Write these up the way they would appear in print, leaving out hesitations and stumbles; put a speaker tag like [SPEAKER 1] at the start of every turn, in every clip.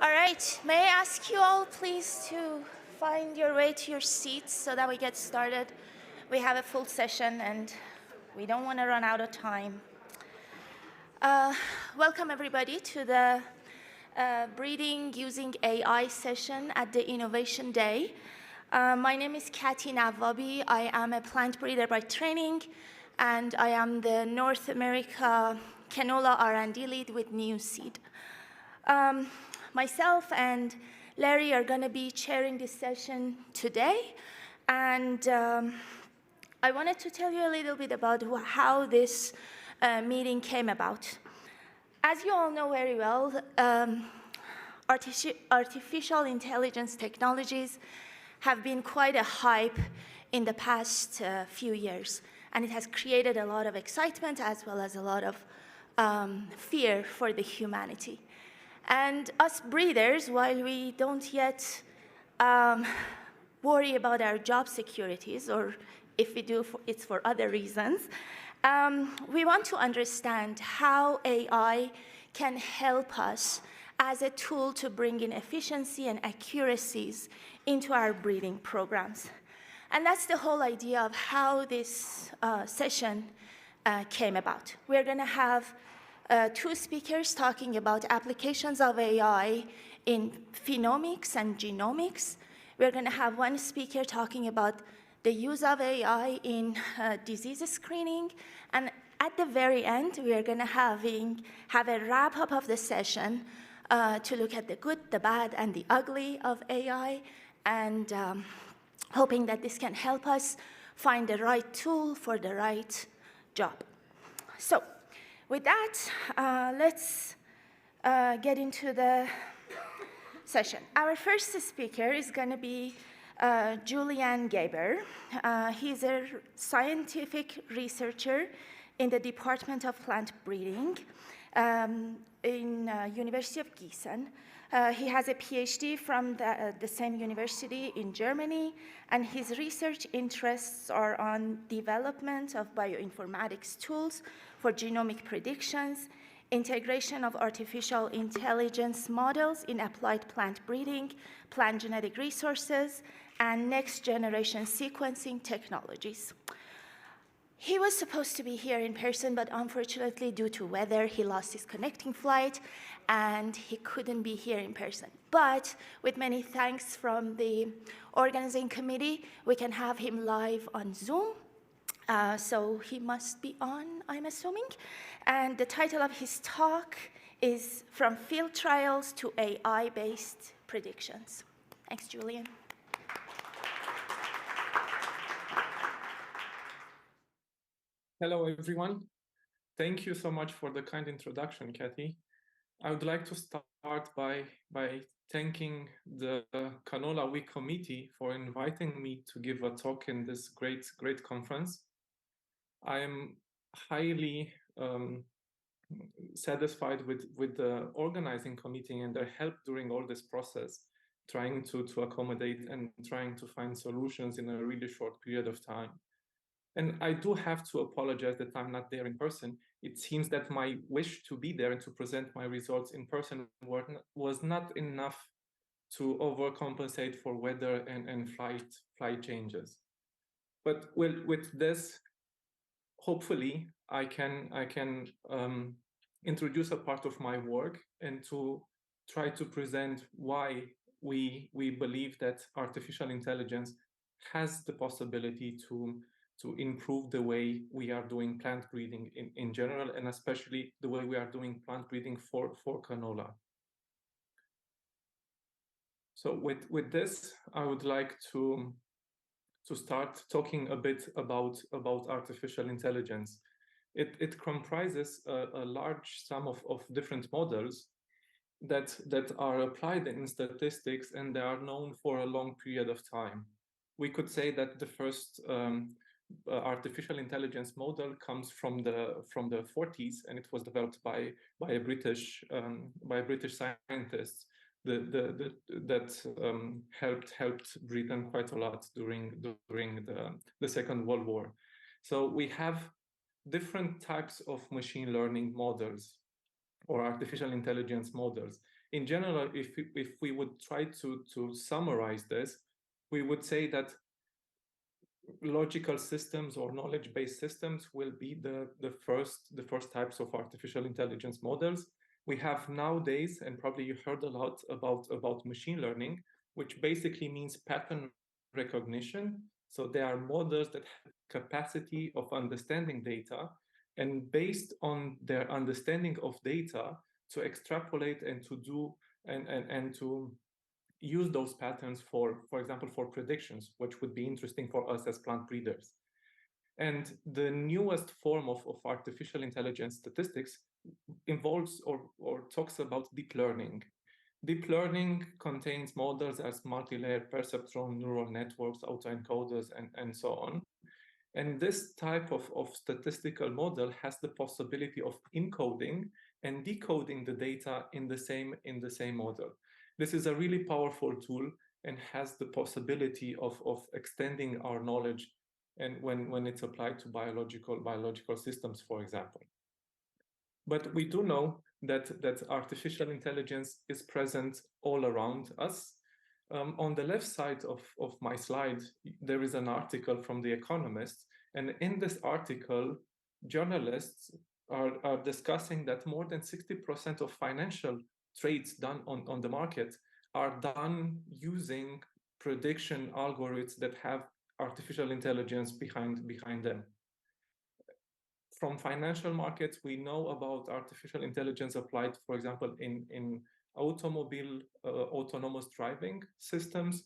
[SPEAKER 1] All right, may I ask you all please to find your way to your seats so that we get started. We have a full session and we don't want to run out of time. Welcome everybody to the Breeding Using AI session at the Innovation Day. My name is Katy Navabi. I am a plant breeder by training, and I am the North America Canola R&D lead with Nuseed. Myself and Larry are going to be chairing this session today, and I wanted to tell you a little bit about how this meeting came about. As you all know very well, artificial intelligence technologies have been quite a hype in the past few years, and it has created a lot of excitement as well as a lot of fear for the humanity. And us breeders, while we don't yet worry about our job securities, or if we do, it's for other reasons, we want to understand how AI can help us as a tool to bring in efficiency and accuracies into our breeding programs. And that's the whole idea of how this session came about. We're going to have two speakers talking about applications of AI in phenomics and genomics. We're going to have one speaker talking about the use of AI in disease screening. And at the very end, we are going to have a wrap-up of the session to look at the good, the bad, and the ugly of AI, and hoping that this can help us find the right tool for the right job. So, with that, let's get into the session. Our first speaker is going to be Iulian Gabur. He's a scientific researcher in the Department of Plant Breeding in University of Gießen. He has a PhD from the same university in Germany, and his research interests are on development of bioinformatics tools for genomic predictions, integration of artificial intelligence models in applied plant breeding, plant genetic resources, and next-generation sequencing technologies. He was supposed to be here in person, but unfortunately, due to weather, he lost his connecting flight, and he couldn't be here in person. But with many thanks from the organizing committee, we can have him live on Zoom. So he must be on, I'm assuming. And the title of his talk is From Field Trials to AI-Based Predictions. Thanks, Iulian.
[SPEAKER 2] Hello, everyone. Thank you so much for the kind introduction, Katy. I would like to start by thanking the Canola Week Committee for inviting me to give a talk in this great conference. I am highly satisfied with the organizing committee and their help during all this process, trying to accommodate and trying to find solutions in a really short period of time. And I do have to apologize that I'm not there in person. It seems that my wish to be there and to present my results in person was not enough to overcompensate for weather and flight changes. But with this, hopefully, I can introduce a part of my work and to try to present why we believe that artificial intelligence has the possibility to improve the way we are doing plant breeding in general, and especially the way we are doing plant breeding for canola. So with this, I would like to start talking a bit about artificial intelligence. It comprises a large sum of different models that are applied in statistics, and they are known for a long period of time. We could say that the first artificial intelligence model comes from the 40s, and it was developed by British scientists that helped Britain quite a lot during the Second World War. So we have different types of machine learning models or artificial intelligence models. in general, if we would try to summarize this, we would say that logical systems or knowledge-based systems will be the first types of artificial intelligence models. We have nowadays, and probably you heard a lot about machine learning, which basically means pattern recognition. So there are models that have capacity of understanding data, and based on their understanding of data, to extrapolate and to do and to use those patterns for example, for predictions, which would be interesting for us as plant breeders. And the newest form of artificial intelligence statistics involves or talks about deep learning. Deep learning contains models as multi-layer perceptron neural networks, autoencoders, and so on. And this type of statistical model has the possibility of encoding and decoding the data in the same model. This is a really powerful tool and has the possibility of extending our knowledge, and when it's applied to biological systems, for example. But we do know that artificial intelligence is present all around us. On the left side of my slide, there is an article from The Economist. And in this article, journalists are discussing that more than 60% of financial trades done on the market are done using prediction algorithms that have artificial intelligence behind them. From financial markets, we know about artificial intelligence applied, for example, in automobile autonomous driving systems,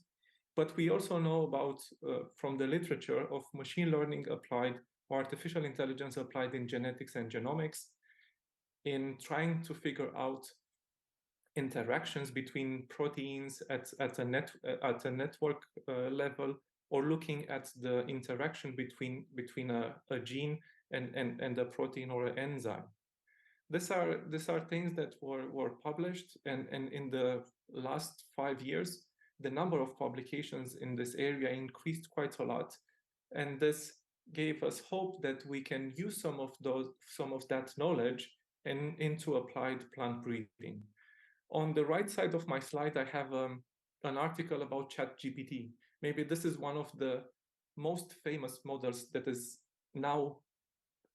[SPEAKER 2] but we also know about from the literature of machine learning applied, or artificial intelligence applied in genetics and genomics, in trying to figure out interactions between proteins at a network level, or looking at the interaction between a gene and a protein or an enzyme. These are things that were published, and in the last 5 years, the number of publications in this area increased quite a lot, and this gave us hope that we can use some of that knowledge into applied plant breeding. On the right side of my slide, I have an article about ChatGPT. Maybe this is one of the most famous models that is now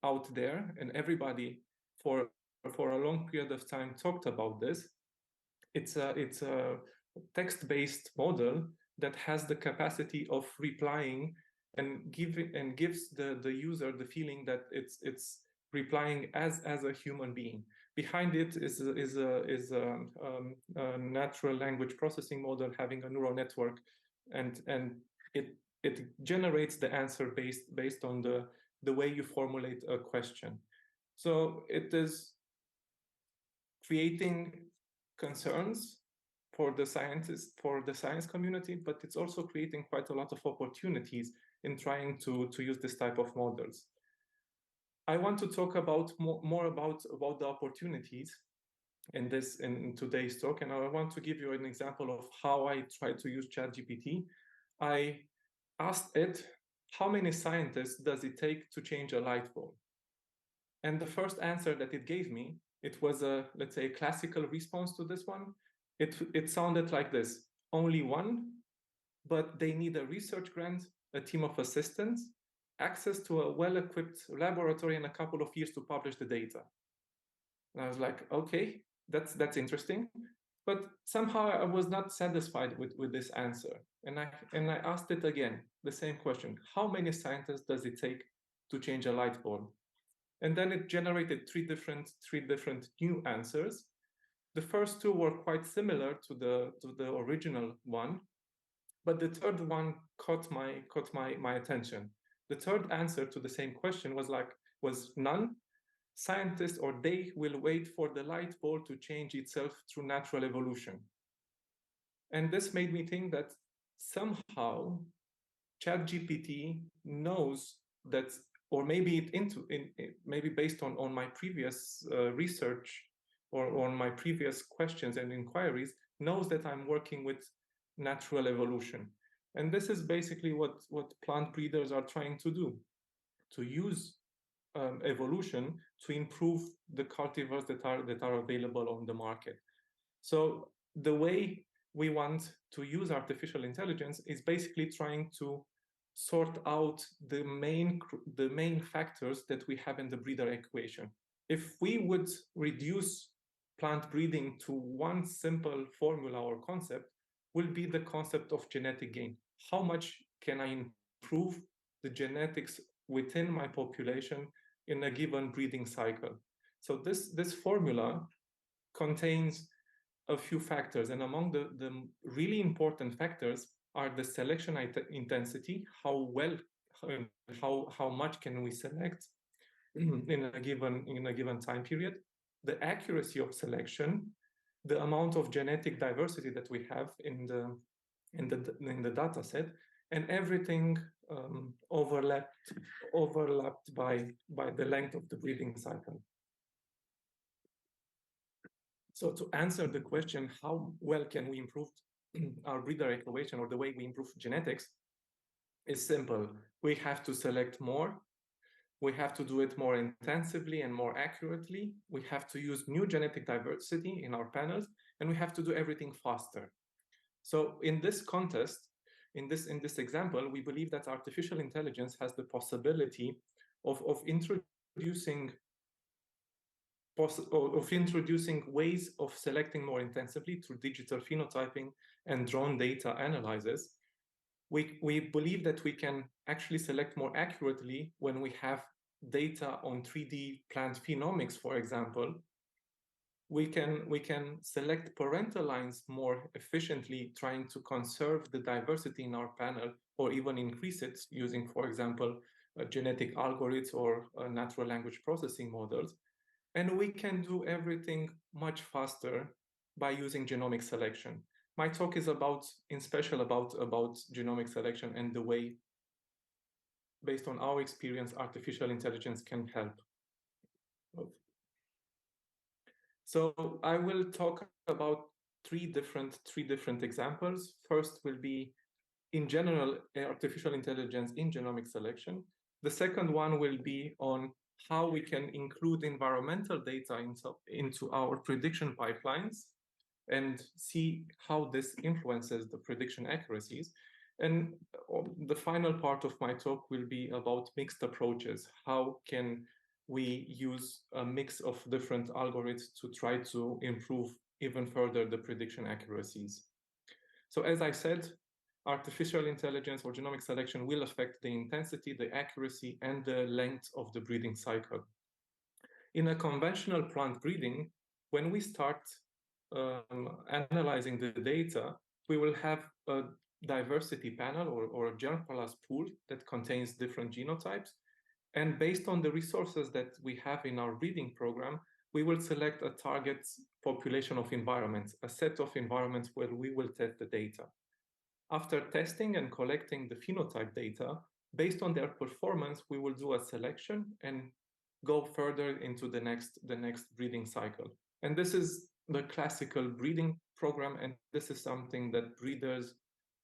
[SPEAKER 2] out there, and everybody for a long period of time talked about this. It's a text-based model that has the capacity of replying and gives the user the feeling that it's replying as a human being. Behind it is a natural language processing model having a neural network, and it generates the answer based on the way you formulate a question. So it is creating concerns for the science community, but it's also creating quite a lot of opportunities in trying to use this type of models. I want to talk about more about the opportunities in today's talk, and I want to give you an example of how I try to use ChatGPT. I asked it, how many scientists does it take to change a light bulb? And the first answer that it gave me, it was let's say, a classical response to this one. It sounded like this: only one, but they need a research grant, a team of assistants, access to a well-equipped laboratory, and a couple of years to publish the data. And I was like, okay, that's interesting. But somehow I was not satisfied with this answer. And I asked it again, the same question: how many scientists does it take to change a light bulb? And then it generated three different new answers. The first two were quite similar to the original one, but the third one caught my attention. The third answer to the same question was none. Scientists, or they, will wait for the light bulb to change itself through natural evolution. And this made me think that somehow ChatGPT knows that, or maybe maybe based on my previous research or on my previous questions and inquiries, knows that I'm working with natural evolution. And this is basically what plant breeders are trying to do, to use evolution to improve the cultivars that are available on the market. So the way we want to use artificial intelligence is basically trying to sort out the main factors that we have in the breeder equation. If we would reduce plant breeding to one simple formula or concept, will be the concept of genetic gain. How much can I improve the genetics within my population in a given breeding cycle? So this formula contains a few factors, and among the really important factors are the selection intensity, how much can we select in a given time period, the accuracy of selection, the amount of genetic diversity that we have in the data set, and everything overlapped by the length of the breeding cycle. So to answer the question, how well can we improve our breeder equation, or the way we improve genetics, is simple. We have to select more. We have to do it more intensively and more accurately. We have to use new genetic diversity in our panels, and we have to do everything faster. So in this context, in this example, we believe that artificial intelligence has the possibility of introducing ways of selecting more intensively through digital phenotyping and drone data analysis. We believe that we can actually select more accurately when we have data on 3D plant phenomics, for example. We can select parental lines more efficiently, trying to conserve the diversity in our panel, or even increase it using, for example, genetic algorithms or natural language processing models. And we can do everything much faster by using genomic selection. My talk is about genomic selection and the way, based on our experience, artificial intelligence can help. So I will talk about three different examples. First will be, in general, artificial intelligence in genomic selection. The second one will be on how we can include environmental data into our prediction pipelines and see how this influences the prediction accuracies. And the final part of my talk will be about mixed approaches. How can we use a mix of different algorithms to try to improve even further the prediction accuracies? So as I said, artificial intelligence or genomic selection will affect the intensity, the accuracy, and the length of the breeding cycle. In a conventional plant breeding, when we start analyzing the data, we will have a diversity panel or a germplasm pool that contains different genotypes. And based on the resources that we have in our breeding program, we will select a target population of environments, a set of environments where we will test the data. After testing and collecting the phenotype data, based on their performance, we will do a selection and go further into the next breeding cycle. And this is the classical breeding program, and this is something that breeders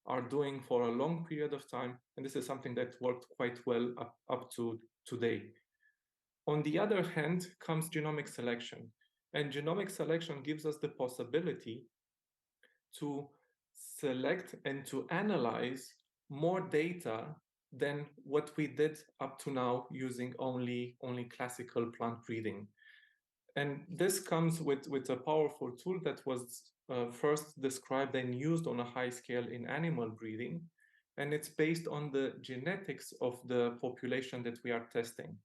[SPEAKER 2] are doing for a long period of time, and this is something that worked quite well up to today. On the other hand comes genomic selection, and genomic selection gives us the possibility to select and to analyze more data than what we did up to now using only classical plant breeding. And this comes with a powerful tool that was first described and used on a high scale in animal breeding. And it's based on the genetics of the population that we are testing.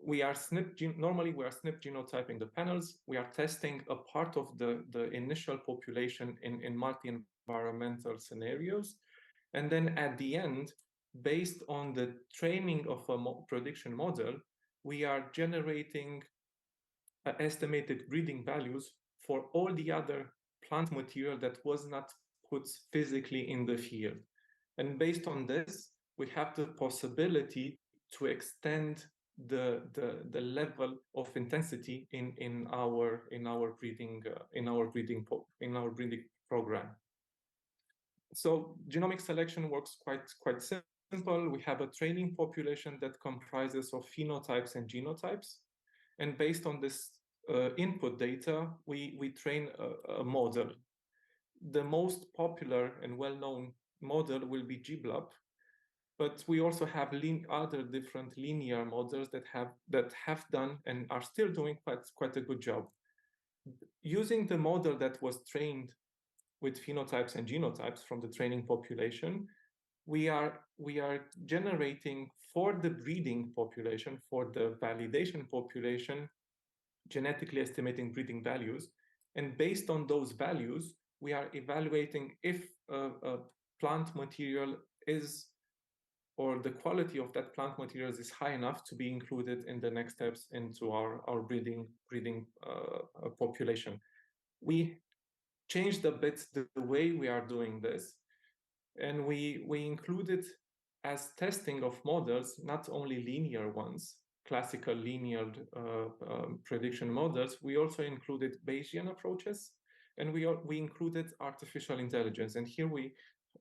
[SPEAKER 2] Normally we are SNP genotyping the panels. We are testing a part of the initial population in multi-environmental scenarios. And then at the end, based on the training of a prediction model, we are generating estimated breeding values for all the other plant material that was not put physically in the field. And based on this, we have the possibility to extend the level of intensity in our breeding program. So genomic selection works quite simple. We have a training population that comprises of phenotypes and genotypes, and based on this input data, we train a model. The most popular and well-known model will be GBLUP, but we also have other different linear models that have done and are still doing quite a good job. Using the model that was trained with phenotypes and genotypes from the training population, we are generating for the breeding population, for the validation population, genetically estimating breeding values. And based on those values, we are evaluating if a plant material is, or the quality of that plant materials is high enough to be included in the next steps into our breeding population. We changed a bit the way we are doing this, and we included as testing of models not only linear ones, classical linear prediction models. We also included Bayesian approaches, and we included artificial intelligence. And here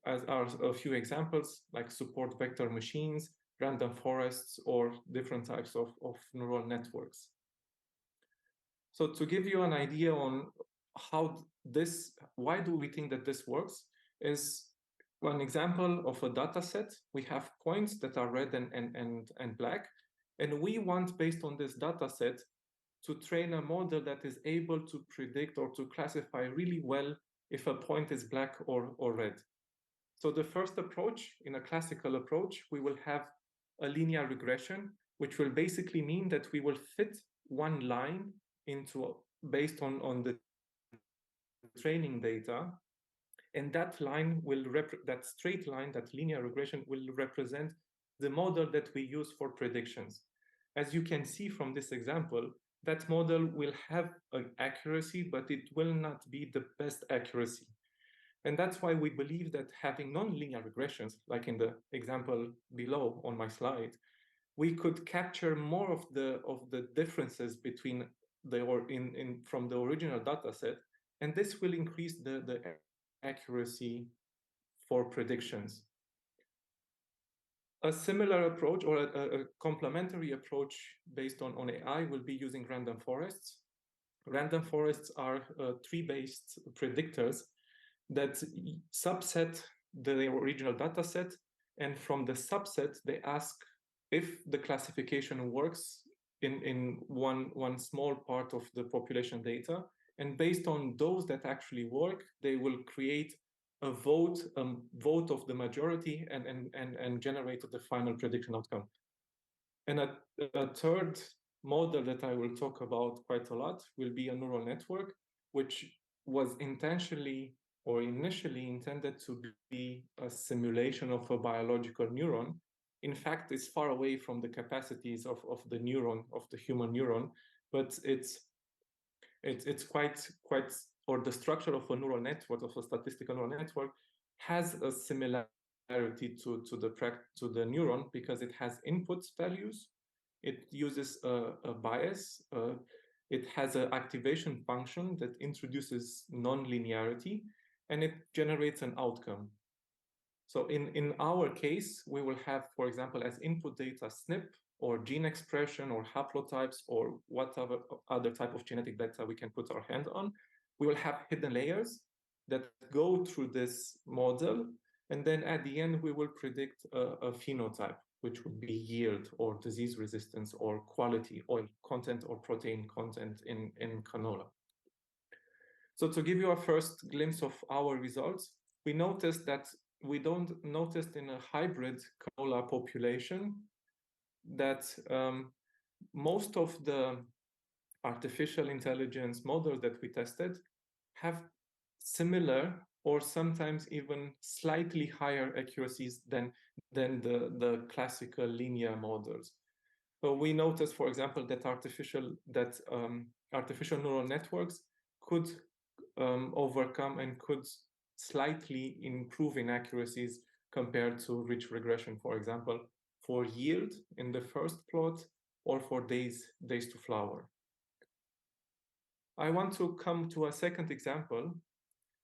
[SPEAKER 2] as are a few examples, like support vector machines, random forests, or different types of neural networks. So to give you an idea on why do we think that this works, is one example of a data set. We have points that are red and black, and we want, based on this data set, to train a model that is able to predict or to classify really well if a point is black or red. So the first approach, in a classical approach, we will have a linear regression, which will basically mean that we will fit one line based on the training data, and that line that straight line, that linear regression, will represent the model that we use for predictions. As you can see from this example, that model will have an accuracy, but it will not be the best accuracy. And that's why we believe that having non-linear regressions, like in the example below on my slide, we could capture more of the differences between from the original data set, and this will increase the accuracy for predictions. A similar approach, or a complementary approach based on AI, will be using random forests. Random forests are tree-based predictors that subset the original data set, and from the subset they ask if the classification works in one small part of the population data, and based on those that actually work, they will create a vote of the majority and generate the final prediction outcome. And a third model that I will talk about quite a lot will be a neural network, which was initially intended to be a simulation of a biological neuron. In fact, it's far away from the capacities of the neuron, of the human neuron, but it's quite, or the structure of a neural network, of a statistical neural network, has a similarity to the neuron, because it has input values, it uses a bias, it has an activation function that introduces non-linearity, and it generates an outcome. So in our case, we will have, for example, as input data SNP, or gene expression, or haplotypes, or whatever other type of genetic data we can put our hand on. We will have hidden layers that go through this model, and then at the end we will predict a phenotype, which would be yield, or disease resistance, or quality, oil content, or protein content in canola. So to give you a first glimpse of our results, we noticed that we don't notice in a hybrid canola population that most of the artificial intelligence models that we tested have similar, or sometimes even slightly higher accuracies than the classical linear models. So we noticed, for example, that artificial neural networks could overcome and could slightly improve in accuracies compared to rich regression, for example, for yield in the first plot, or for days to flower. I want to come to a second example,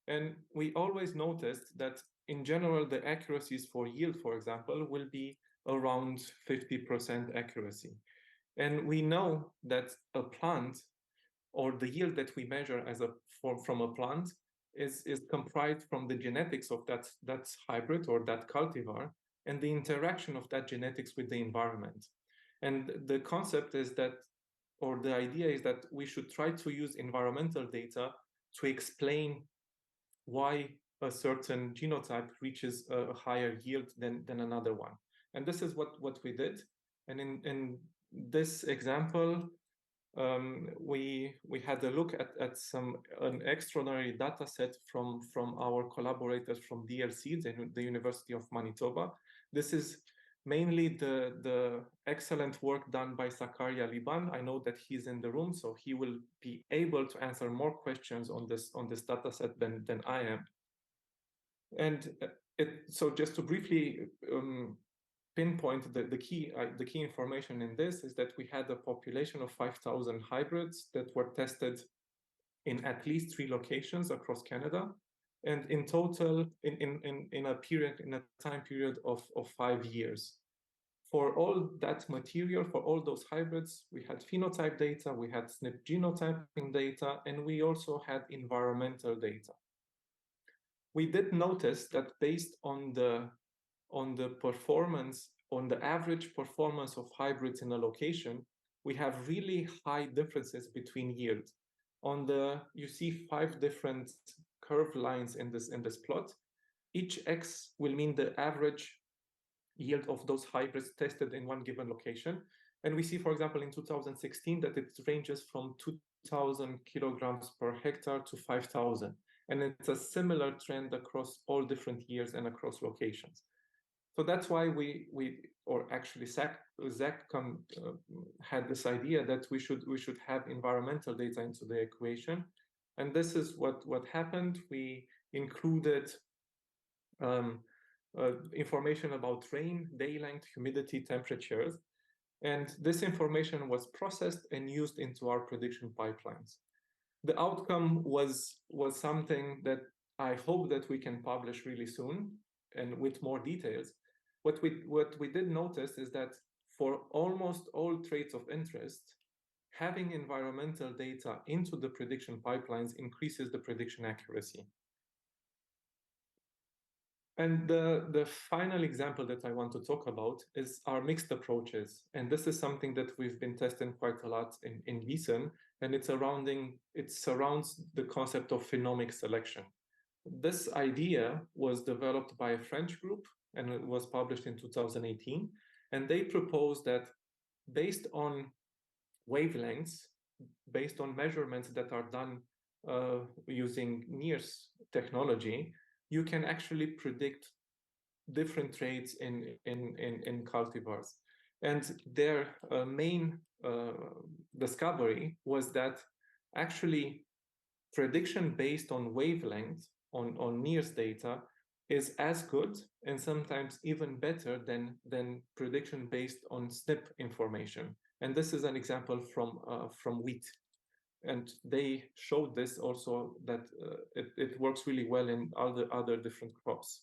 [SPEAKER 2] and we always noticed that in general the accuracies for yield, for example, will be around 50% accuracy. And we know that a plant or the yield that we measure from a plant is comprised from the genetics of that hybrid or that cultivar and the interaction of that genetics with the environment. And the concept is that, or the idea is that we should try to use environmental data to explain why a certain genotype reaches a higher yield than another one. And this is what we did. And in this example, we had a look at an extraordinary data set from our collaborators from DLC, the University of Manitoba. This is mainly the excellent work done by Zakaria Liban. I know that he's in the room, so he will be able to answer more questions on this data set than I am. And so just to briefly pinpoint the key information in this is that we had a population of 5,000 hybrids that were tested in at least 3 locations across Canada, and in total in a time period of 5 years. For all that material, for all those hybrids, we had phenotype data, we had SNP genotyping data, and we also had environmental data. We did notice that based on the performance, on the average performance of hybrids in a location, we have really high differences between yield. You see 5 different curved lines in this plot. Each X will mean the average yield of those hybrids tested in one given location. And we see, for example, in 2016 that it ranges from 2,000 kilograms per hectare to 5,000. And it's a similar trend across all different years and across locations. So that's why Zach had this idea that we should have environmental data into the equation. And this is what happened. We included information about rain, day length, humidity, temperatures. And this information was processed and used into our prediction pipelines. The outcome was something that I hope that we can publish really soon and with more details. What we did notice is that for almost all traits of interest, having environmental data into the prediction pipelines increases the prediction accuracy. And the final example that I want to talk about is our mixed approaches. And this is something that we've been testing quite a lot in Gießen, and it surrounds the concept of phenomic selection. This idea was developed by a French group, and it was published in 2018. And they proposed that based on wavelengths, based on measurements that are done using NIRS technology, you can actually predict different traits in cultivars. And their main discovery was that actually prediction based on wavelength, on NIRS data, is as good and sometimes even better than prediction based on SNP information. And this is an example from wheat. And they showed this also that it works really well in other different crops.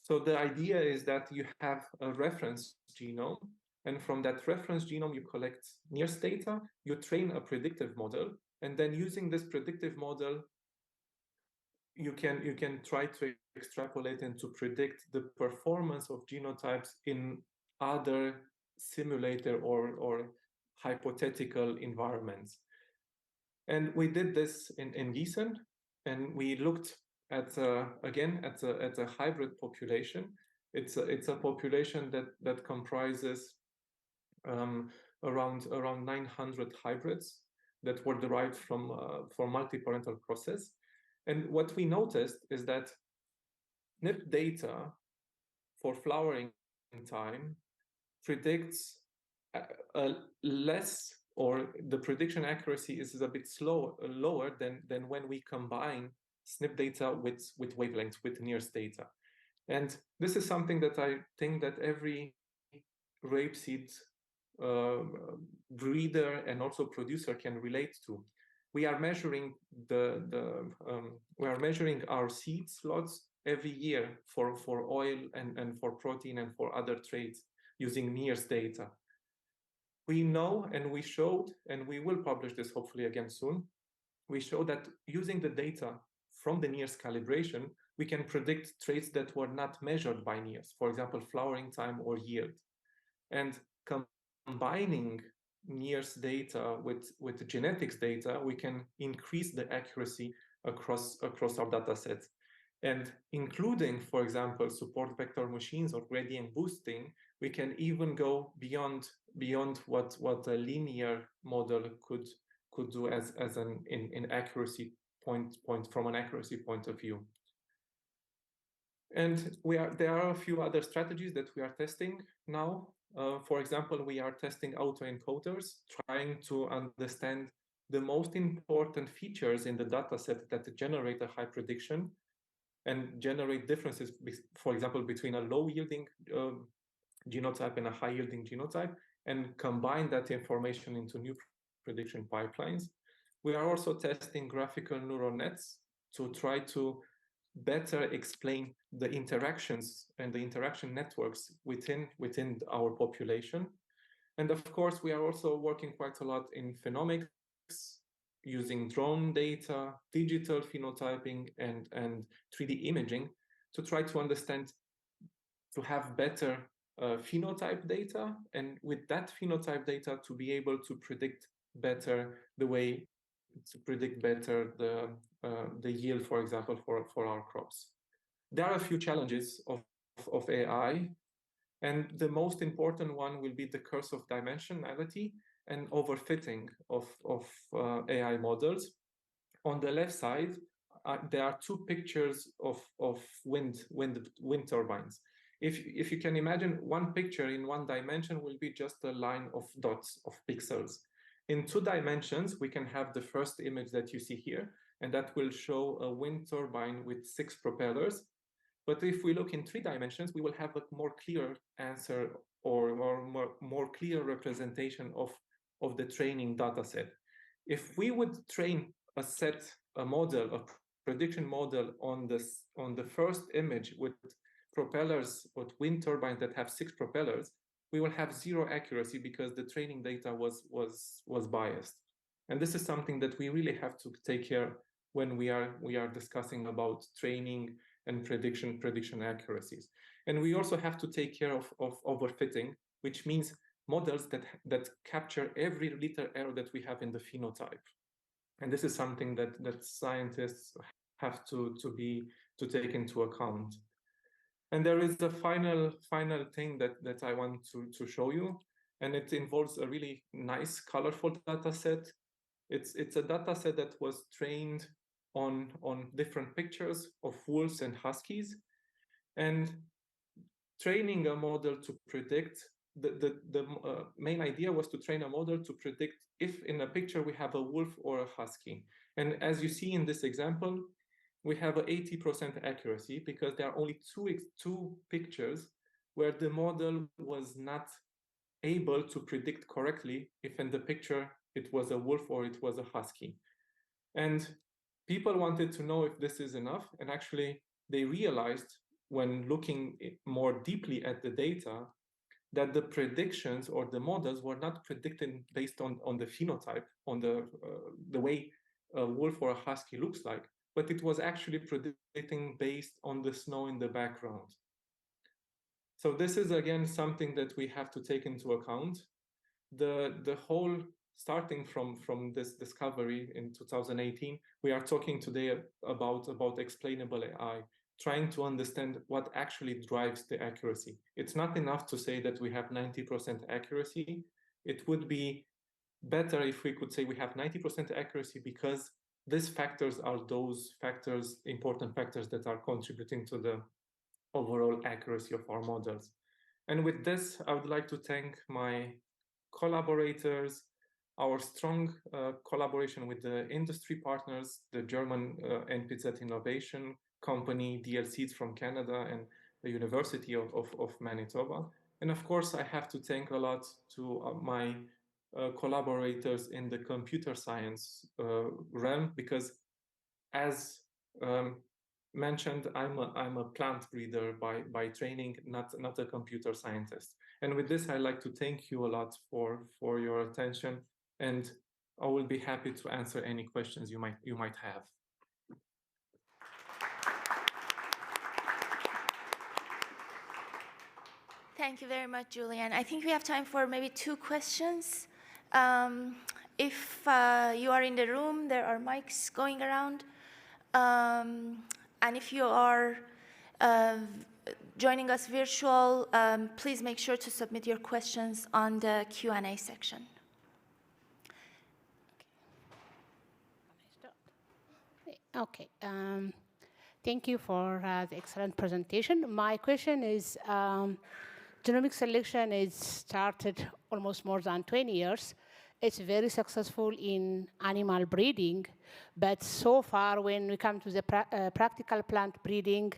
[SPEAKER 2] So the idea is that you have a reference genome, and from that reference genome, you collect NIRS data, you train a predictive model, and then using this predictive model, you can try to extrapolate and to predict the performance of genotypes in other simulator or hypothetical environments. And we did this in Gießen, and we looked at again at a hybrid population. It's a population that comprises around 900 hybrids that were derived from multi-parental process. And what we noticed is that SNP data for flowering time predicts less, or the prediction accuracy is a bit lower than when we combine SNP data with wavelengths, with NIRS data. And this is something that I think that every rapeseed breeder and also producer can relate to. We are measuring we are measuring our seed slots every year for oil and for protein and for other traits using NIRS data. we know, and we showed, and we will publish this hopefully again soon, we show that using the data from the NIRS calibration, we can predict traits that were not measured by NIRS, for example, flowering time or yield. And combining NIRS data with genetics data, we can increase the accuracy across our data sets. And including, for example, support vector machines or gradient boosting, we can even go beyond what a linear model could do as an accuracy point from an accuracy point of view. And there are a few other strategies that we are testing now. For example, we are testing autoencoders, trying to understand the most important features in the data set that generate a high prediction and generate differences, for example, between a low-yielding genotype and a high-yielding genotype, and combine that information into new prediction pipelines. We are also testing graphical neural nets to try to better explain the interactions and the interaction networks within our population. And of course, we are also working quite a lot in phenomics, using drone data, digital phenotyping, and 3D imaging to try to understand, to have better phenotype data, and with that phenotype data to be able to predict better the yield, for example, for our crops. There are a few challenges of AI, and the most important one will be the curse of dimensionality and overfitting of AI models. On the left side, there are two pictures of wind turbines. If you can imagine, one picture in one dimension will be just a line of dots, of pixels. In 2 dimensions, we can have the first image that you see here, and that will show a wind turbine with 6 propellers. But if we look in 3 dimensions, we will have a more clear answer or more clear representation of the training data set. If we would train a prediction model on the first image with propellers, with wind turbines that have 6 propellers, we will have 0 accuracy because the training data was biased. And this is something that we really have to take care when we are discussing about training and prediction accuracies. And we also have to take care of overfitting, which means models that capture every little error that we have in the phenotype. And this is something that scientists have to take into account. And there is the final thing that I want to show you, and it involves a really nice, colorful data set. It's a data set that was trained on different pictures of wolves and huskies, and training a model to predict, the main idea was to train a model to predict if in a picture we have a wolf or a husky. And as you see in this example, we have an 80% accuracy because there are only two pictures where the model was not able to predict correctly if in the picture it was a wolf or it was a husky. And people wanted to know if this is enough, and actually they realized when looking more deeply at the data that the predictions or the models were not predicted based on the phenotype, on the way a wolf or a husky looks like, but it was actually predicting based on the snow in the background. So this is again something that we have to take into account. The whole, starting from this discovery in 2018, we are talking today about explainable AI, trying to understand what actually drives the accuracy. It's not enough to say that we have 90% accuracy. It would be better if we could say we have 90% accuracy because these factors are those factors, important factors that are contributing to the overall accuracy of our models. And with this, I would like to thank my collaborators, our strong collaboration with the industry partners, the German NPZ Innovation Company, DLCs from Canada, and the University of Manitoba. And of course, I have to thank a lot to my collaborators in the computer science realm, because as mentioned, I'm a plant breeder by training, not a computer scientist. And with this, I'd like to thank you a lot for your attention, and I will be happy to answer any questions you might have.
[SPEAKER 1] Thank you very much, Iulian. I think we have time for maybe 2 questions. If you are in the room, there are mics going around. And if you are joining us virtual, please make sure to submit your questions on the Q&A section.
[SPEAKER 3] Okay. Thank you for the excellent presentation. My question is, genomic selection is started almost more than 20 years. It's very successful in animal breeding, but so far when we come to the practical plant breeding,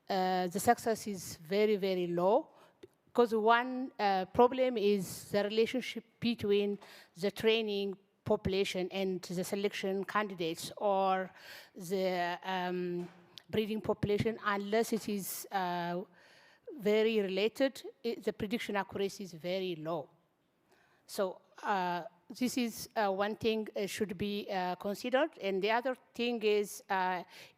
[SPEAKER 3] the success is very, very low, because one problem is the relationship between the training population and the selection candidates, or the breeding population. Unless it is very related, the prediction accuracy is very low. So this is one thing should be considered. And the other thing is,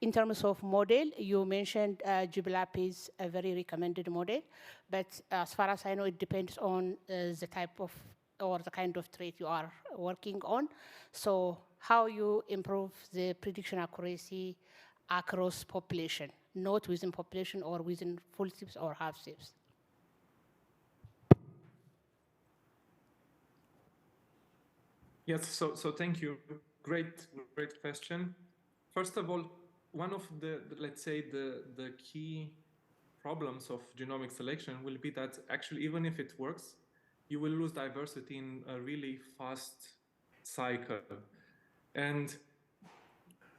[SPEAKER 3] in terms of model, you mentioned GBLAP is a very recommended model. But as far as I know, it depends on the type of or the kind of trait you are working on. So how you improve the prediction accuracy across population, not within population or within full SIPs or half SIPs?
[SPEAKER 2] Yes, so thank you. Great question. First of all, one of the let's say the key problems of genomic selection will be that actually, even if it works, you will lose diversity in a really fast cycle. And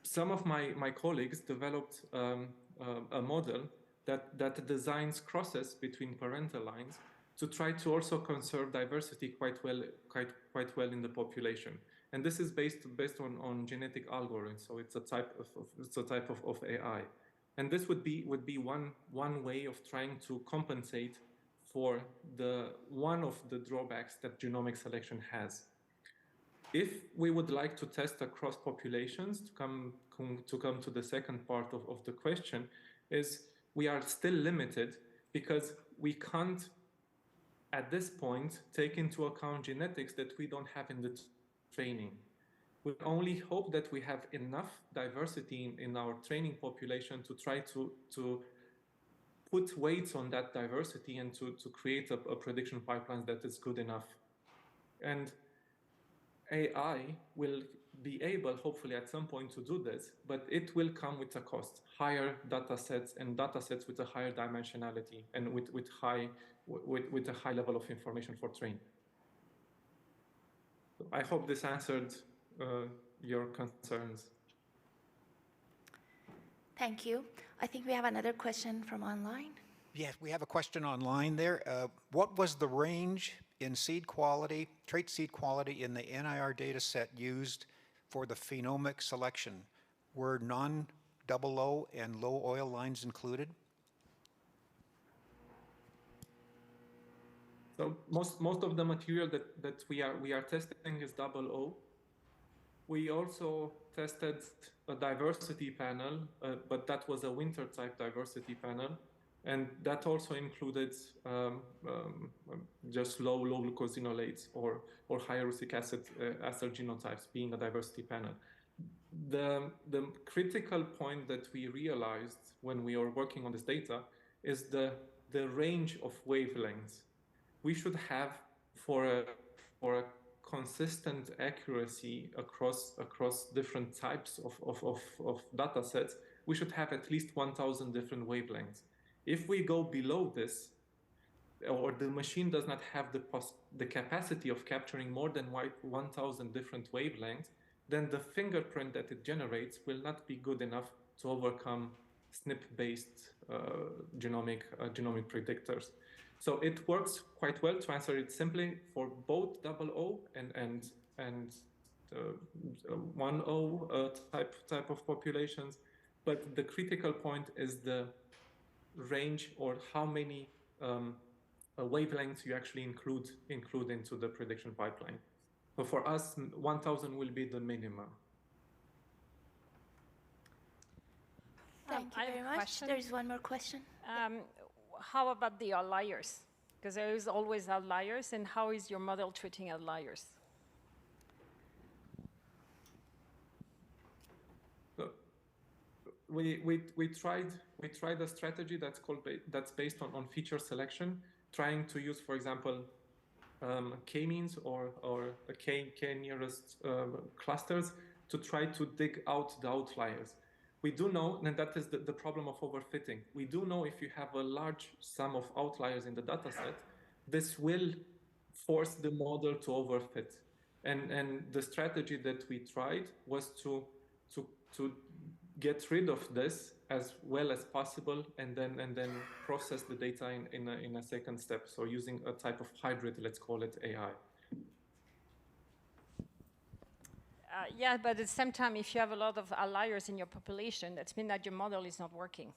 [SPEAKER 2] some of my colleagues developed a model that designs crosses between parental lines to try to also conserve diversity quite well in the population. And this is based on genetic algorithms, so it's a type of AI. And this would be one way of trying to compensate for one of the drawbacks that genomic selection has. If we would like to test across populations, to come to the second part of the question, is we are still limited because we can't, at this point, take into account genetics that we don't have in the training. We only hope that we have enough diversity in our training population to try to put weights on that diversity and to create a prediction pipeline that is good enough. And AI will be able, hopefully at some point, to do this, but it will come with a cost, higher data sets and data sets with a higher dimensionality and with a high level of information for training. I hope this answered your concerns.
[SPEAKER 1] Thank you. I think we have another question from online.
[SPEAKER 4] Yes, we have a question online there. What was the range in seed quality, trait seed quality in the NIR data set used for the phenomic selection? Were non-00 and low oil lines included?
[SPEAKER 2] So most of the material that we are testing is 00. We also tested a diversity panel, but that was a winter type diversity panel. And that also included just low glucosinolates or high russic acid genotypes being a diversity panel. The critical point that we realized when we were working on this data is the range of wavelengths. We should have, for a consistent accuracy across different types of data sets, we should have at least 1,000 different wavelengths. If we go below this, or the machine does not have the capacity of capturing more than 1,000 different wavelengths, then the fingerprint that it generates will not be good enough to overcome SNP-based genomic predictors. So it works quite well, to answer it simply, for both 00 and 10 type of populations. But the critical point is the range, or how many wavelengths you actually include into the prediction pipeline. So for us, 1,000 will be the minimum.
[SPEAKER 1] Thank you very much. There's one more question.
[SPEAKER 5] How about the outliers? Because there is always outliers, and how is your model treating outliers?
[SPEAKER 2] We tried a strategy that's based on feature selection, trying to use, for example, k-means or k-nearest clusters to try to dig out the outliers. We do know, and that is the problem of overfitting. We do know if you have a large sum of outliers in the data set, this will force the model to overfit. And the strategy that we tried was to get rid of this as well as possible, and then process the data in a second step. So using a type of hybrid, let's call it AI.
[SPEAKER 5] Yeah, but at the same time, if you have a lot of outliers in your population, that means that your model is not working.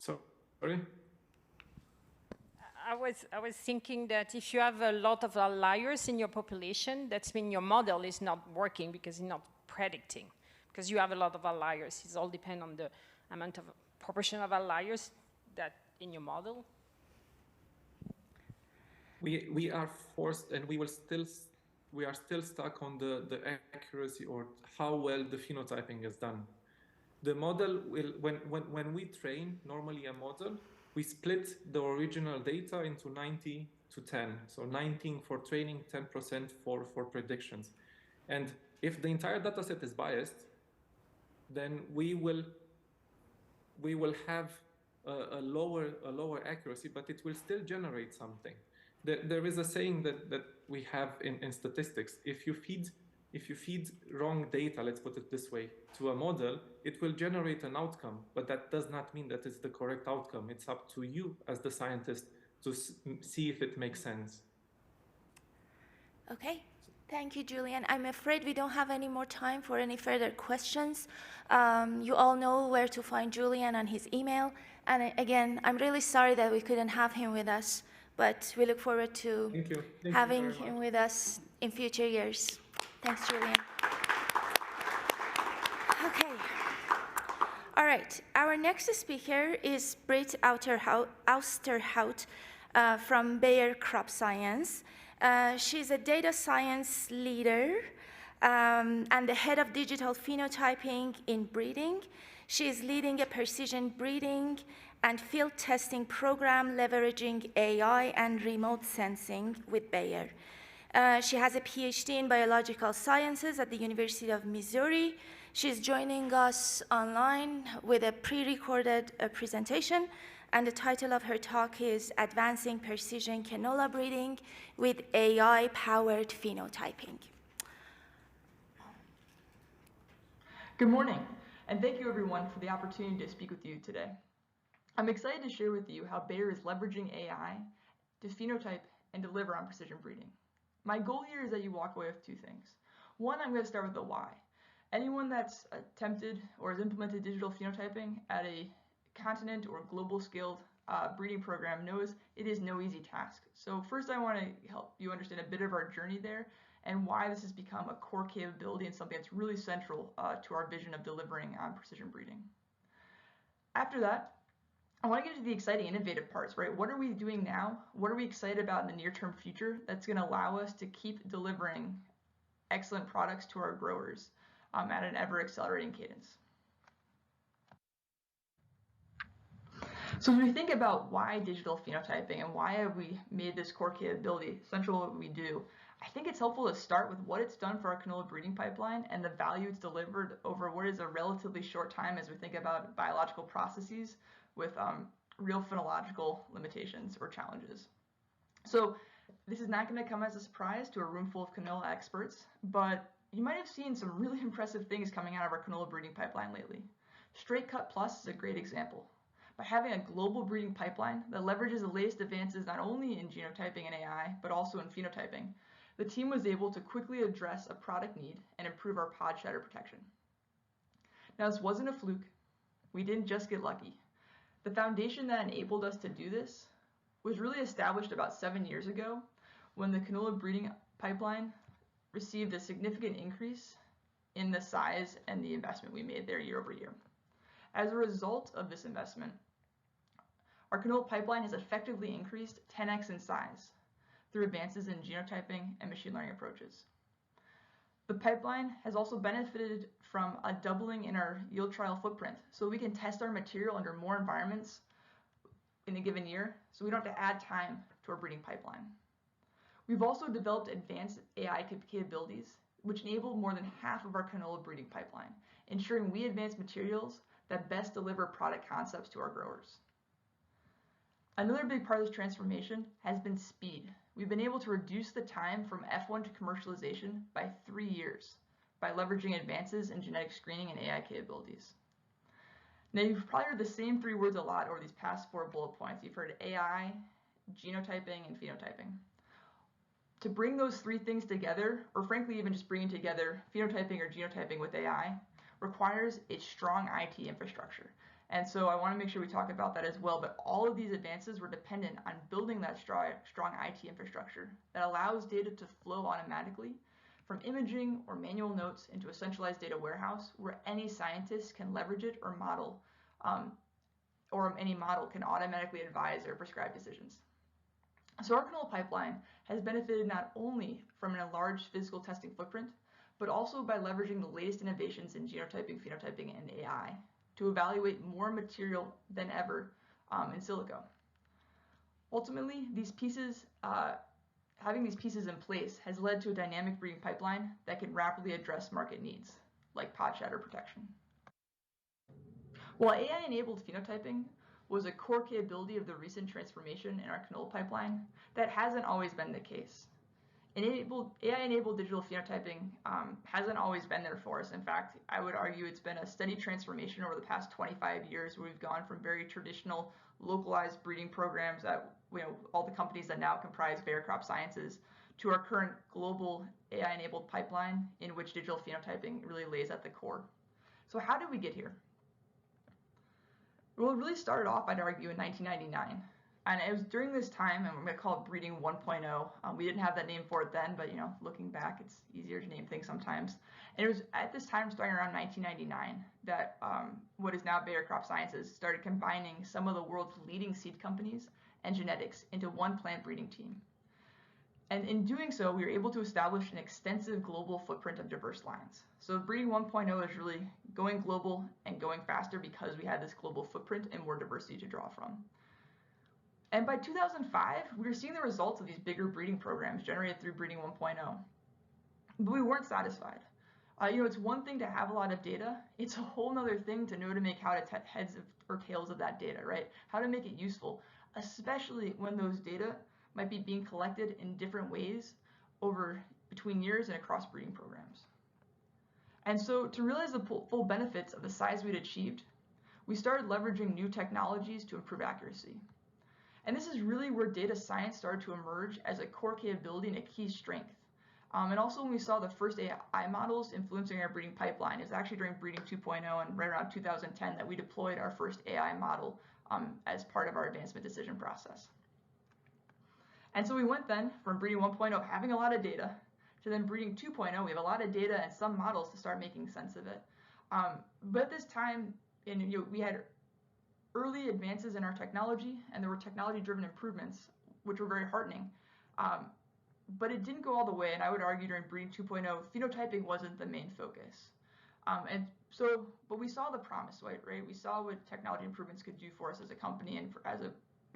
[SPEAKER 2] Sorry?
[SPEAKER 5] I was thinking that if you have a lot of outliers in your population, that means your model is not working because it's not predicting. Because you have a lot of outliers. It all depends on the amount of proportion of outliers that in your model.
[SPEAKER 2] We are forced, and we are still stuck on the accuracy or how well the phenotyping is done. The model will, when we train normally a model, we split the original data into 90 to 10. So 19 for training, 10% for predictions. And if the entire data set is biased, then we will have a lower accuracy, but it will still generate something. There is a saying that we have in statistics. If you feed wrong data, let's put it this way, to a model, it will generate an outcome, but that does not mean that it's the correct outcome. It's up to you as the scientist to see if it makes sense.
[SPEAKER 1] Okay. Thank you, Julian. I'm afraid we don't have any more time for any further questions. You all know where to find Julian and his email. And again, I'm really sorry that we couldn't have him with us, but we look forward to having him with us in future years. Thanks, Julian. Okay. All right. Our next speaker is Britt Ousterhout from Bayer Crop Science. She's a data science leader and the head of digital phenotyping in breeding. She is leading a precision breeding and field testing program leveraging AI and remote sensing with Bayer. She has a PhD in biological sciences at the University of Missouri. She's joining us online with a pre-recorded presentation, and the title of her talk is Advancing Precision Canola Breeding with AI-Powered Phenotyping.
[SPEAKER 6] Good morning, and thank you everyone for the opportunity to speak with you today. I'm excited to share with you how Bayer is leveraging AI to phenotype and deliver on precision breeding. My goal here is that you walk away with two things. One, I'm going to start with the why. Anyone that's attempted or has implemented digital phenotyping at a continent or global scaled breeding program knows it is no easy task. So first I want to help you understand a bit of our journey there and why this has become a core capability and something that's really central to our vision of delivering on precision breeding. After that, I want to get to the exciting innovative parts, right? What are we doing now? What are we excited about in the near-term future that's going to allow us to keep delivering excellent products to our growers at an ever-accelerating cadence? So when we think about why digital phenotyping and why have we made this core capability central to what we do, I think it's helpful to start with what it's done for our canola breeding pipeline and the value it's delivered over what is a relatively short time as we think about biological processes with real phenological limitations or challenges. So this is not going to come as a surprise to a room full of canola experts, but you might have seen some really impressive things coming out of our canola breeding pipeline lately. Straight Cut Plus is a great example. By having a global breeding pipeline that leverages the latest advances not only in genotyping and AI, but also in phenotyping, the team was able to quickly address a product need and improve our pod shatter protection. Now, this wasn't a fluke. We didn't just get lucky. The foundation that enabled us to do this was really established about 7 years ago when the canola breeding pipeline received a significant increase in the size and the investment we made there year over year. As a result of this investment, our canola pipeline has effectively increased 10x in size through advances in genotyping and machine learning approaches. The pipeline has also benefited from a doubling in our yield trial footprint, so we can test our material under more environments in a given year, so we don't have to add time to our breeding pipeline. We've also developed advanced AI capabilities, which enable more than half of our canola breeding pipeline, ensuring we advance materials that best deliver product concepts to our growers. Another big part of this transformation has been speed. We've been able to reduce the time from F1 to commercialization by 3 years by leveraging advances in genetic screening and AI capabilities. Now, you've probably heard the same 3 words a lot over these past 4 bullet points. You've heard AI, genotyping, and phenotyping. To bring those 3 things together, or frankly even just bringing together phenotyping or genotyping with AI, requires a strong IT infrastructure. And so I want to make sure we talk about that as well, but all of these advances were dependent on building that strong IT infrastructure that allows data to flow automatically from imaging or manual notes into a centralized data warehouse where any scientist can leverage it or model, or any model can automatically advise or prescribe decisions. So our canola pipeline has benefited not only from a large physical testing footprint, but also by leveraging the latest innovations in genotyping, phenotyping, and AI to evaluate more material than ever in silico. Ultimately, having these pieces in place has led to a dynamic breeding pipeline that can rapidly address market needs, like pod shatter protection. While AI-enabled phenotyping was a core capability of the recent transformation in our canola pipeline, that hasn't always been the case. AI-enabled digital phenotyping hasn't always been there for us. In fact, I would argue it's been a steady transformation over the past 25 years where we've gone from very traditional localized breeding programs that, all the companies that now comprise Bayer Crop Sciences, to our current global AI-enabled pipeline in which digital phenotyping really lays at the core. So how did we get here? Well, it really started off, I'd argue, in 1999. And it was during this time, and I'm going to call it breeding 1.0. We didn't have that name for it then, but looking back, it's easier to name things sometimes. And it was at this time, starting around 1999, that what is now Bayer Crop Sciences started combining some of the world's leading seed companies and genetics into one plant breeding team. And in doing so, we were able to establish an extensive global footprint of diverse lines. So breeding 1.0 is really going global and going faster because we had this global footprint and more diversity to draw from. And by 2005, we were seeing the results of these bigger breeding programs generated through breeding 1.0. But we weren't satisfied. It's one thing to have a lot of data. It's a whole nother thing to know to make heads or tails of that data, right? How to make it useful, especially when those data might be being collected in different ways between years and across breeding programs. And so to realize the full benefits of the size we'd achieved, we started leveraging new technologies to improve accuracy. And this is really where data science started to emerge as a core capability and a key strength. And also when we saw the first AI models influencing our breeding pipeline, it was actually during breeding 2.0 and right around 2010 that we deployed our first AI model as part of our advancement decision process. And so we went then from breeding 1.0, having a lot of data, to then breeding 2.0. We have a lot of data and some models to start making sense of it. But at this time, we had early advances in our technology, and there were technology-driven improvements, which were very heartening. But it didn't go all the way, and I would argue during breeding 2.0, phenotyping wasn't the main focus. But we saw the promise, right? We saw what technology improvements could do for us as a company and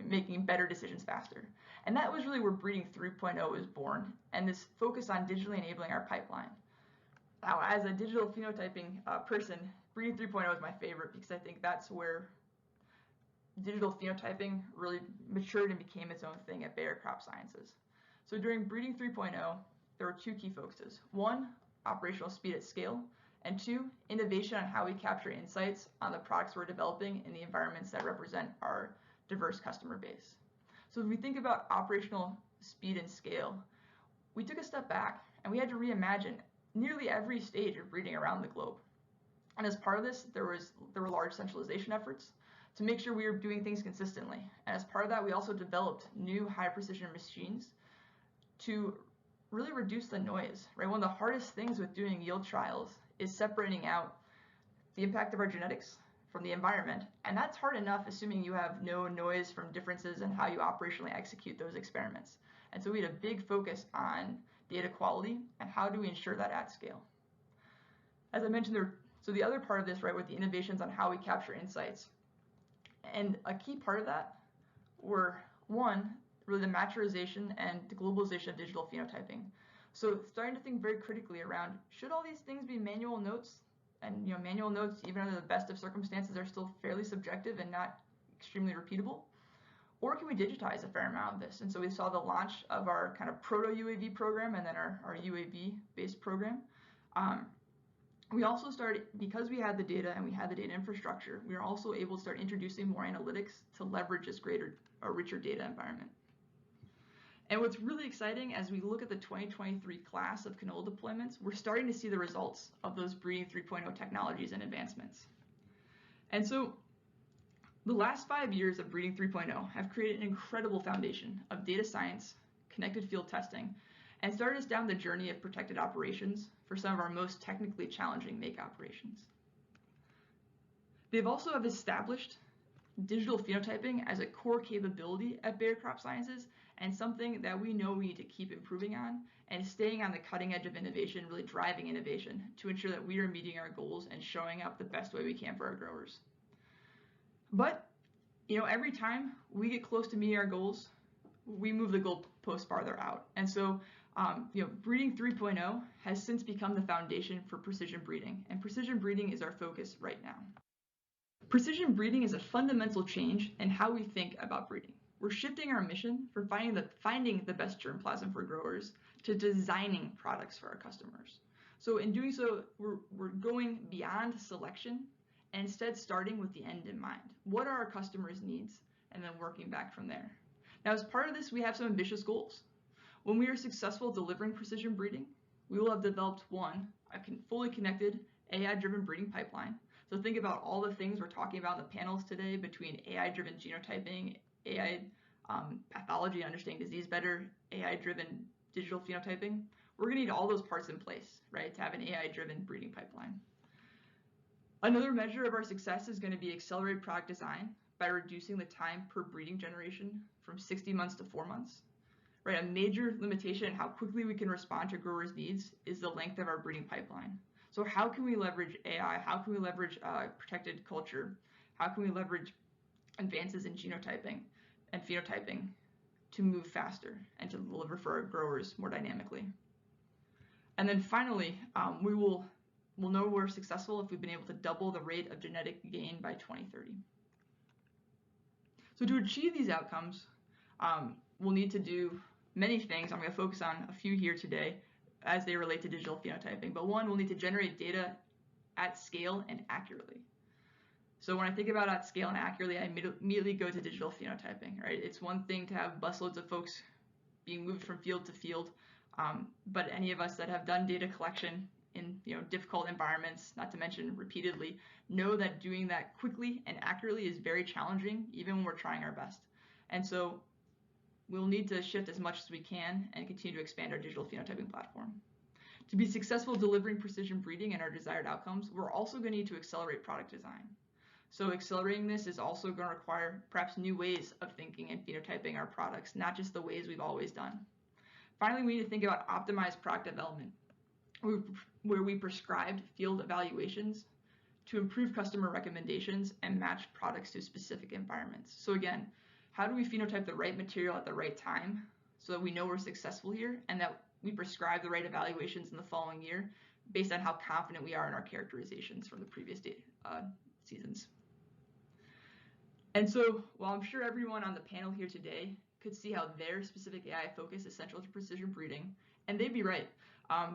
[SPEAKER 6] making better decisions faster. And that was really where breeding 3.0 was born, and this focus on digitally enabling our pipeline. Now, as a digital phenotyping person, breeding 3.0 is my favorite because I think that's where digital phenotyping really matured and became its own thing at Bayer Crop Sciences. So during breeding 3.0, there were 2 key focuses. 1, operational speed at scale, and 2, innovation on how we capture insights on the products we're developing in the environments that represent our diverse customer base. So if we think about operational speed and scale, we took a step back and we had to reimagine nearly every stage of breeding around the globe. And as part of this, there were large centralization efforts to make sure we were doing things consistently. And as part of that, we also developed new high precision machines to really reduce the noise, right? One of the hardest things with doing yield trials is separating out the impact of our genetics from the environment. And that's hard enough assuming you have no noise from differences in how you operationally execute those experiments. And so we had a big focus on data quality and how do we ensure that at scale. As I mentioned, so the other part of this, right, with the innovations on how we capture insights. And a key part of that were, one, really the maturization and the globalization of digital phenotyping. So starting to think very critically around, should all these things be manual notes? And manual notes, even under the best of circumstances, are still fairly subjective and not extremely repeatable. Or can we digitize a fair amount of this? And so we saw the launch of our kind of proto-UAV program and then our UAV-based program. We also started, because we had the data and we had the data infrastructure, we were also able to start introducing more analytics to leverage this richer data environment. And what's really exciting as we look at the 2023 class of canola deployments, we're starting to see the results of those breeding 3.0 technologies and advancements. And so the last 5 years of breeding 3.0 have created an incredible foundation of data science, connected field testing, and started us down the journey of protected operations for some of our most technically challenging make operations. They've also have established digital phenotyping as a core capability at Bayer Crop Sciences and something that we know we need to keep improving on and staying on the cutting edge of innovation, really driving innovation to ensure that we are meeting our goals and showing up the best way we can for our growers. But, every time we get close to meeting our goals, we move the goalpost farther out. And so, breeding 3.0 has since become the foundation for precision breeding, and precision breeding is our focus right now. Precision breeding is a fundamental change in how we think about breeding. We're shifting our mission from finding the best germplasm for growers to designing products for our customers. So in doing so, we're going beyond selection and instead starting with the end in mind. What are our customers' needs? And then working back from there. Now, as part of this, we have some ambitious goals. When we are successful delivering precision breeding, we will have developed a fully connected AI-driven breeding pipeline. So think about all the things we're talking about in the panels today between AI-driven genotyping, AI pathology, understanding disease better, AI-driven digital phenotyping. We're going to need all those parts in place, right, to have an AI-driven breeding pipeline. Another measure of our success is going to be accelerated product design by reducing the time per breeding generation from 60 months to 4 months. Right, a major limitation in how quickly we can respond to growers' needs is the length of our breeding pipeline. So how can we leverage AI? How can we leverage protected culture? How can we leverage advances in genotyping and phenotyping to move faster and to deliver for our growers more dynamically? And then finally, we'll know we're successful if we've been able to double the rate of genetic gain by 2030. So to achieve these outcomes, we'll need to do many things. I'm going to focus on a few here today as they relate to digital phenotyping. But one, we'll need to generate data at scale and accurately. So when I think about at scale and accurately, I immediately go to digital phenotyping, right? It's one thing to have busloads of folks being moved from field to field, but any of us that have done data collection in difficult environments, not to mention repeatedly, know that doing that quickly and accurately is very challenging, even when we're trying our best. And so we'll need to shift as much as we can and continue to expand our digital phenotyping platform. To be successful delivering precision breeding and our desired outcomes, we're also going to need to accelerate product design. So accelerating this is also going to require perhaps new ways of thinking and phenotyping our products, not just the ways we've always done. Finally, we need to think about optimized product development, where we prescribed field evaluations to improve customer recommendations and match products to specific environments. So again, how do we phenotype the right material at the right time so that we know we're successful here and that we prescribe the right evaluations in the following year based on how confident we are in our characterizations from the previous seasons? And so while I'm sure everyone on the panel here today could see how their specific AI focus is central to precision breeding, and they'd be right.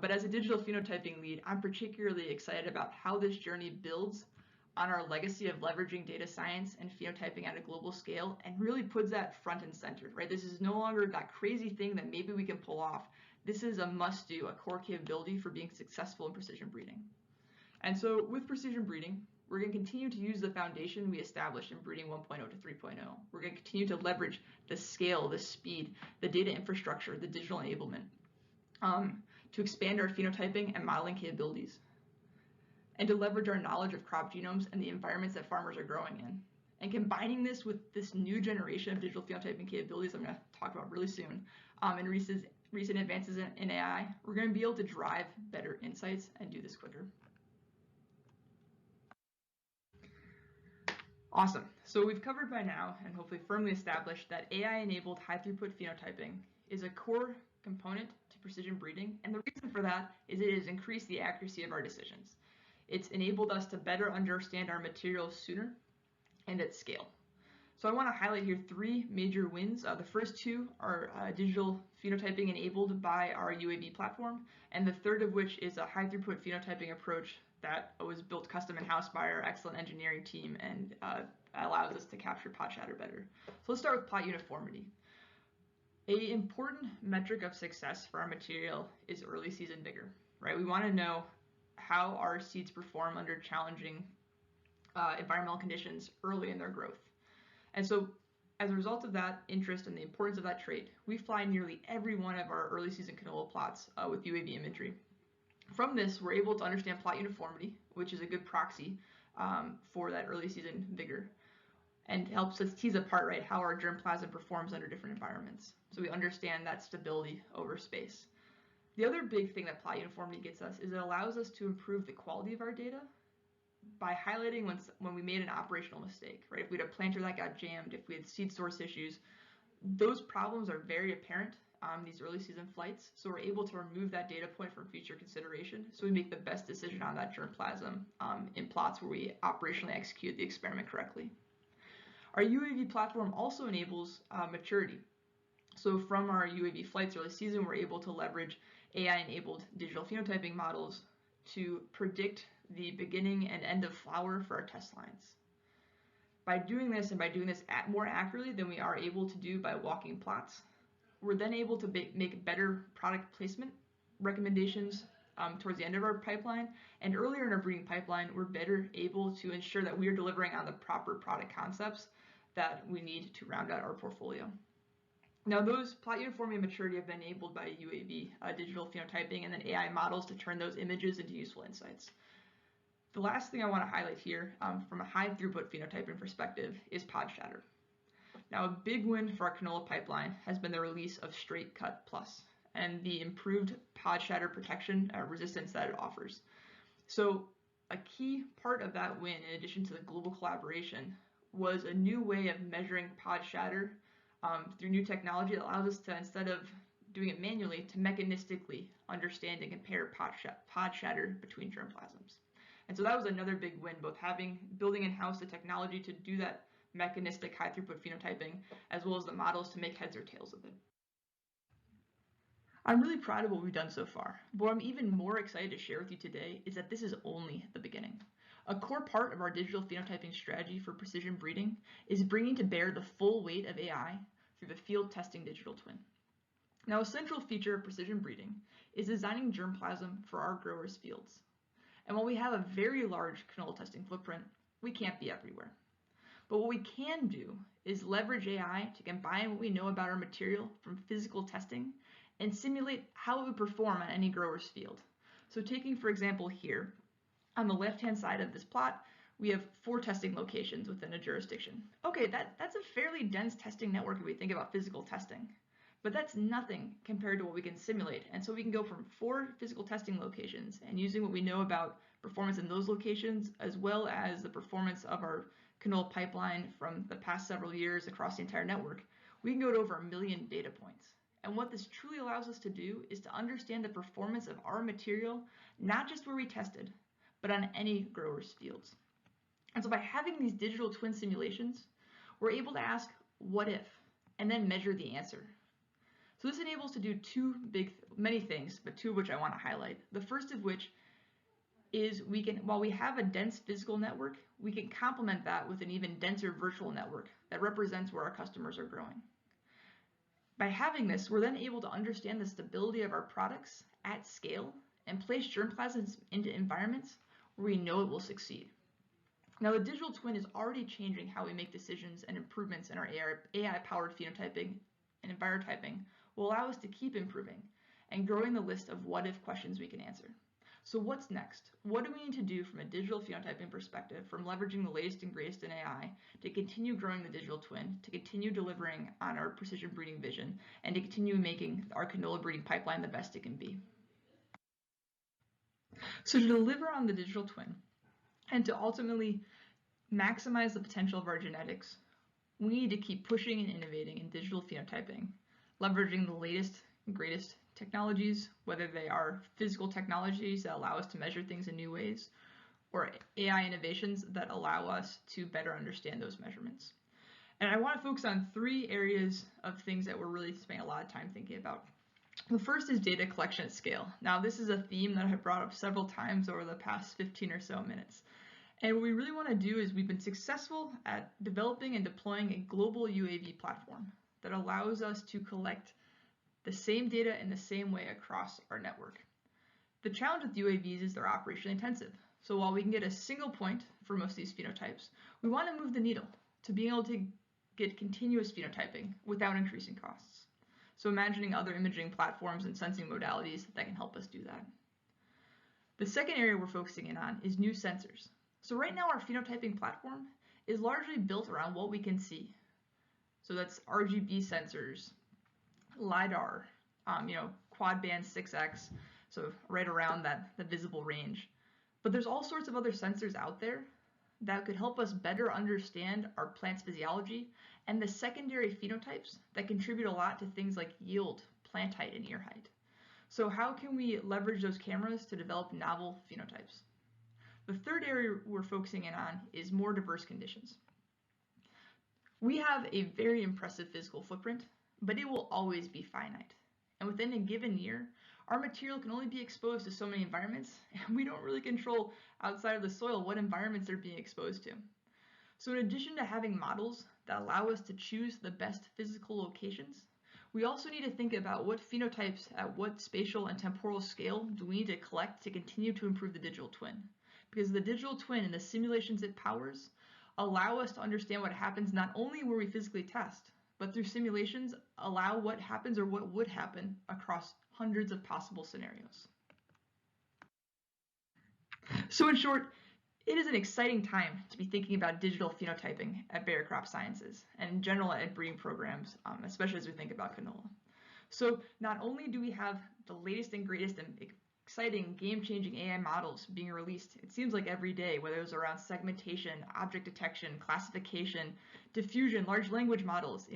[SPEAKER 6] But as a digital phenotyping lead, I'm particularly excited about how this journey builds on our legacy of leveraging data science and phenotyping at a global scale and really puts that front and center, right? This is no longer that crazy thing that maybe we can pull off. This is a must-do, a core capability for being successful in precision breeding. And so with precision breeding, we're going to continue to use the foundation we established in breeding 1.0 to 3.0. We're going to continue to leverage the scale, the speed, the data infrastructure, the digital enablement to expand our phenotyping and modeling capabilities, and to leverage our knowledge of crop genomes and the environments that farmers are growing in. And combining this with this new generation of digital phenotyping capabilities I'm going to talk about really soon, and recent advances in AI, we're going to be able to drive better insights and do this quicker. Awesome. So we've covered by now and hopefully firmly established that AI-enabled high-throughput phenotyping is a core component to precision breeding, and the reason for that is it has increased the accuracy of our decisions. It's enabled us to better understand our materials sooner and at scale. So I want to highlight here 3 major wins. The first 2 are digital phenotyping enabled by our UAV platform, and the third of which is a high-throughput phenotyping approach that was built custom in-house by our excellent engineering team and allows us to capture pod shatter better. So let's start with plot uniformity. An important metric of success for our material is early season vigor, right? We want to know how our seeds perform under challenging environmental conditions early in their growth. And so as a result of that interest and the importance of that trait, we fly nearly every one of our early season canola plots with UAV imagery. From this, we're able to understand plot uniformity, which is a good proxy for that early season vigor, and helps us tease apart, right, how our germplasm performs under different environments. So we understand that stability over space. The other big thing that plot uniformity gets us is it allows us to improve the quality of our data by highlighting when we made an operational mistake, right? If we had a planter that got jammed, if we had seed source issues, those problems are very apparent on these early season flights. So we're able to remove that data point from future consideration. So we make the best decision on that germplasm in plots where we operationally execute the experiment correctly. Our UAV platform also enables maturity. So from our UAV flights early season, we're able to leverage AI-enabled digital phenotyping models to predict the beginning and end of flower for our test lines. By doing this, and by doing this more accurately than we are able to do by walking plots, we're then able to make better product placement recommendations towards the end of our pipeline. And earlier in our breeding pipeline, we're better able to ensure that we are delivering on the proper product concepts that we need to round out our portfolio. Now, those plot uniformity and maturity have been enabled by UAV digital phenotyping and then AI models to turn those images into useful insights. The last thing I want to highlight here from a high throughput phenotyping perspective is pod shatter. Now, a big win for our canola pipeline has been the release of Straight Cut Plus and the improved pod shatter protection resistance that it offers. So a key part of that win, in addition to the global collaboration, was a new way of measuring pod shatter through new technology that allows us to, instead of doing it manually, to mechanistically understand and compare pod shatter between germplasms. And so that was another big win, both building in-house the technology to do that mechanistic high throughput phenotyping, as well as the models to make heads or tails of it. I'm really proud of what we've done so far, but what I'm even more excited to share with you today is that this is only the beginning. A core part of our digital phenotyping strategy for precision breeding is bringing to bear the full weight of AI through the field testing digital twin. Now, a central feature of precision breeding is designing germplasm for our growers' fields. And while we have a very large canola testing footprint, we can't be everywhere. But what we can do is leverage AI to combine what we know about our material from physical testing and simulate how it would perform on any grower's field. So taking, for example, here, on the left-hand side of this plot, we have 4 testing locations within a jurisdiction. Okay, that's a fairly dense testing network if we think about physical testing, but that's nothing compared to what we can simulate. And so we can go from 4 physical testing locations, and using what we know about performance in those locations, as well as the performance of our canola pipeline from the past several years across the entire network, we can go to over 1 million data points. And what this truly allows us to do is to understand the performance of our material, not just where we tested, but on any grower's fields. And so by having these digital twin simulations, we're able to ask, what if, and then measure the answer. So this enables us to do many things, but 2 of which I want to highlight. The first of which is while we have a dense physical network, we can complement that with an even denser virtual network that represents where our customers are growing. By having this, we're then able to understand the stability of our products at scale and place germplasms into environments where we know it will succeed. Now, the digital twin is already changing how we make decisions, and improvements in our AI-powered phenotyping and envirotyping will allow us to keep improving and growing the list of what-if questions we can answer. So what's next? What do we need to do from a digital phenotyping perspective, from leveraging the latest and greatest in AI to continue growing the digital twin, to continue delivering on our precision breeding vision, and to continue making our canola breeding pipeline the best it can be? So to deliver on the digital twin and to ultimately maximize the potential of our genetics, we need to keep pushing and innovating in digital phenotyping, leveraging the latest and greatest technologies, whether they are physical technologies that allow us to measure things in new ways, or AI innovations that allow us to better understand those measurements. And I want to focus on 3 areas of things that we're really spending a lot of time thinking about. The first is data collection at scale. Now, this is a theme that I've brought up several times over the past 15 or so minutes. And what we really want to do is we've been successful at developing and deploying a global UAV platform that allows us to collect the same data in the same way across our network. The challenge with UAVs is they're operationally intensive. So while we can get a single point for most of these phenotypes, we want to move the needle to being able to get continuous phenotyping without increasing costs. So imagining other imaging platforms and sensing modalities that can help us do that. The second area we're focusing in on is new sensors. So right now our phenotyping platform is largely built around what we can see. So that's RGB sensors, LiDAR, quad band 6X, so right around the visible range. But there's all sorts of other sensors out there that could help us better understand our plant's physiology and the secondary phenotypes that contribute a lot to things like yield, plant height, and ear height. So how can we leverage those cameras to develop novel phenotypes? The third area we're focusing in on is more diverse conditions. We have a very impressive physical footprint, but it will always be finite. And within a given year, our material can only be exposed to so many environments, and we don't really control outside of the soil what environments they're being exposed to. So in addition to having models that allow us to choose the best physical locations, we also need to think about what phenotypes at what spatial and temporal scale do we need to collect to continue to improve the digital twin. Because the digital twin and the simulations it powers allow us to understand what happens not only where we physically test, but through simulations allow what happens or what would happen across hundreds of possible scenarios. So in short, it is an exciting time to be thinking about digital phenotyping at Bayer Crop Sciences and in general at breeding programs, especially as we think about canola. So not only do we have the latest and greatest and exciting game-changing AI models being released, it seems like every day, whether it's around segmentation, object detection, classification, diffusion, large language models,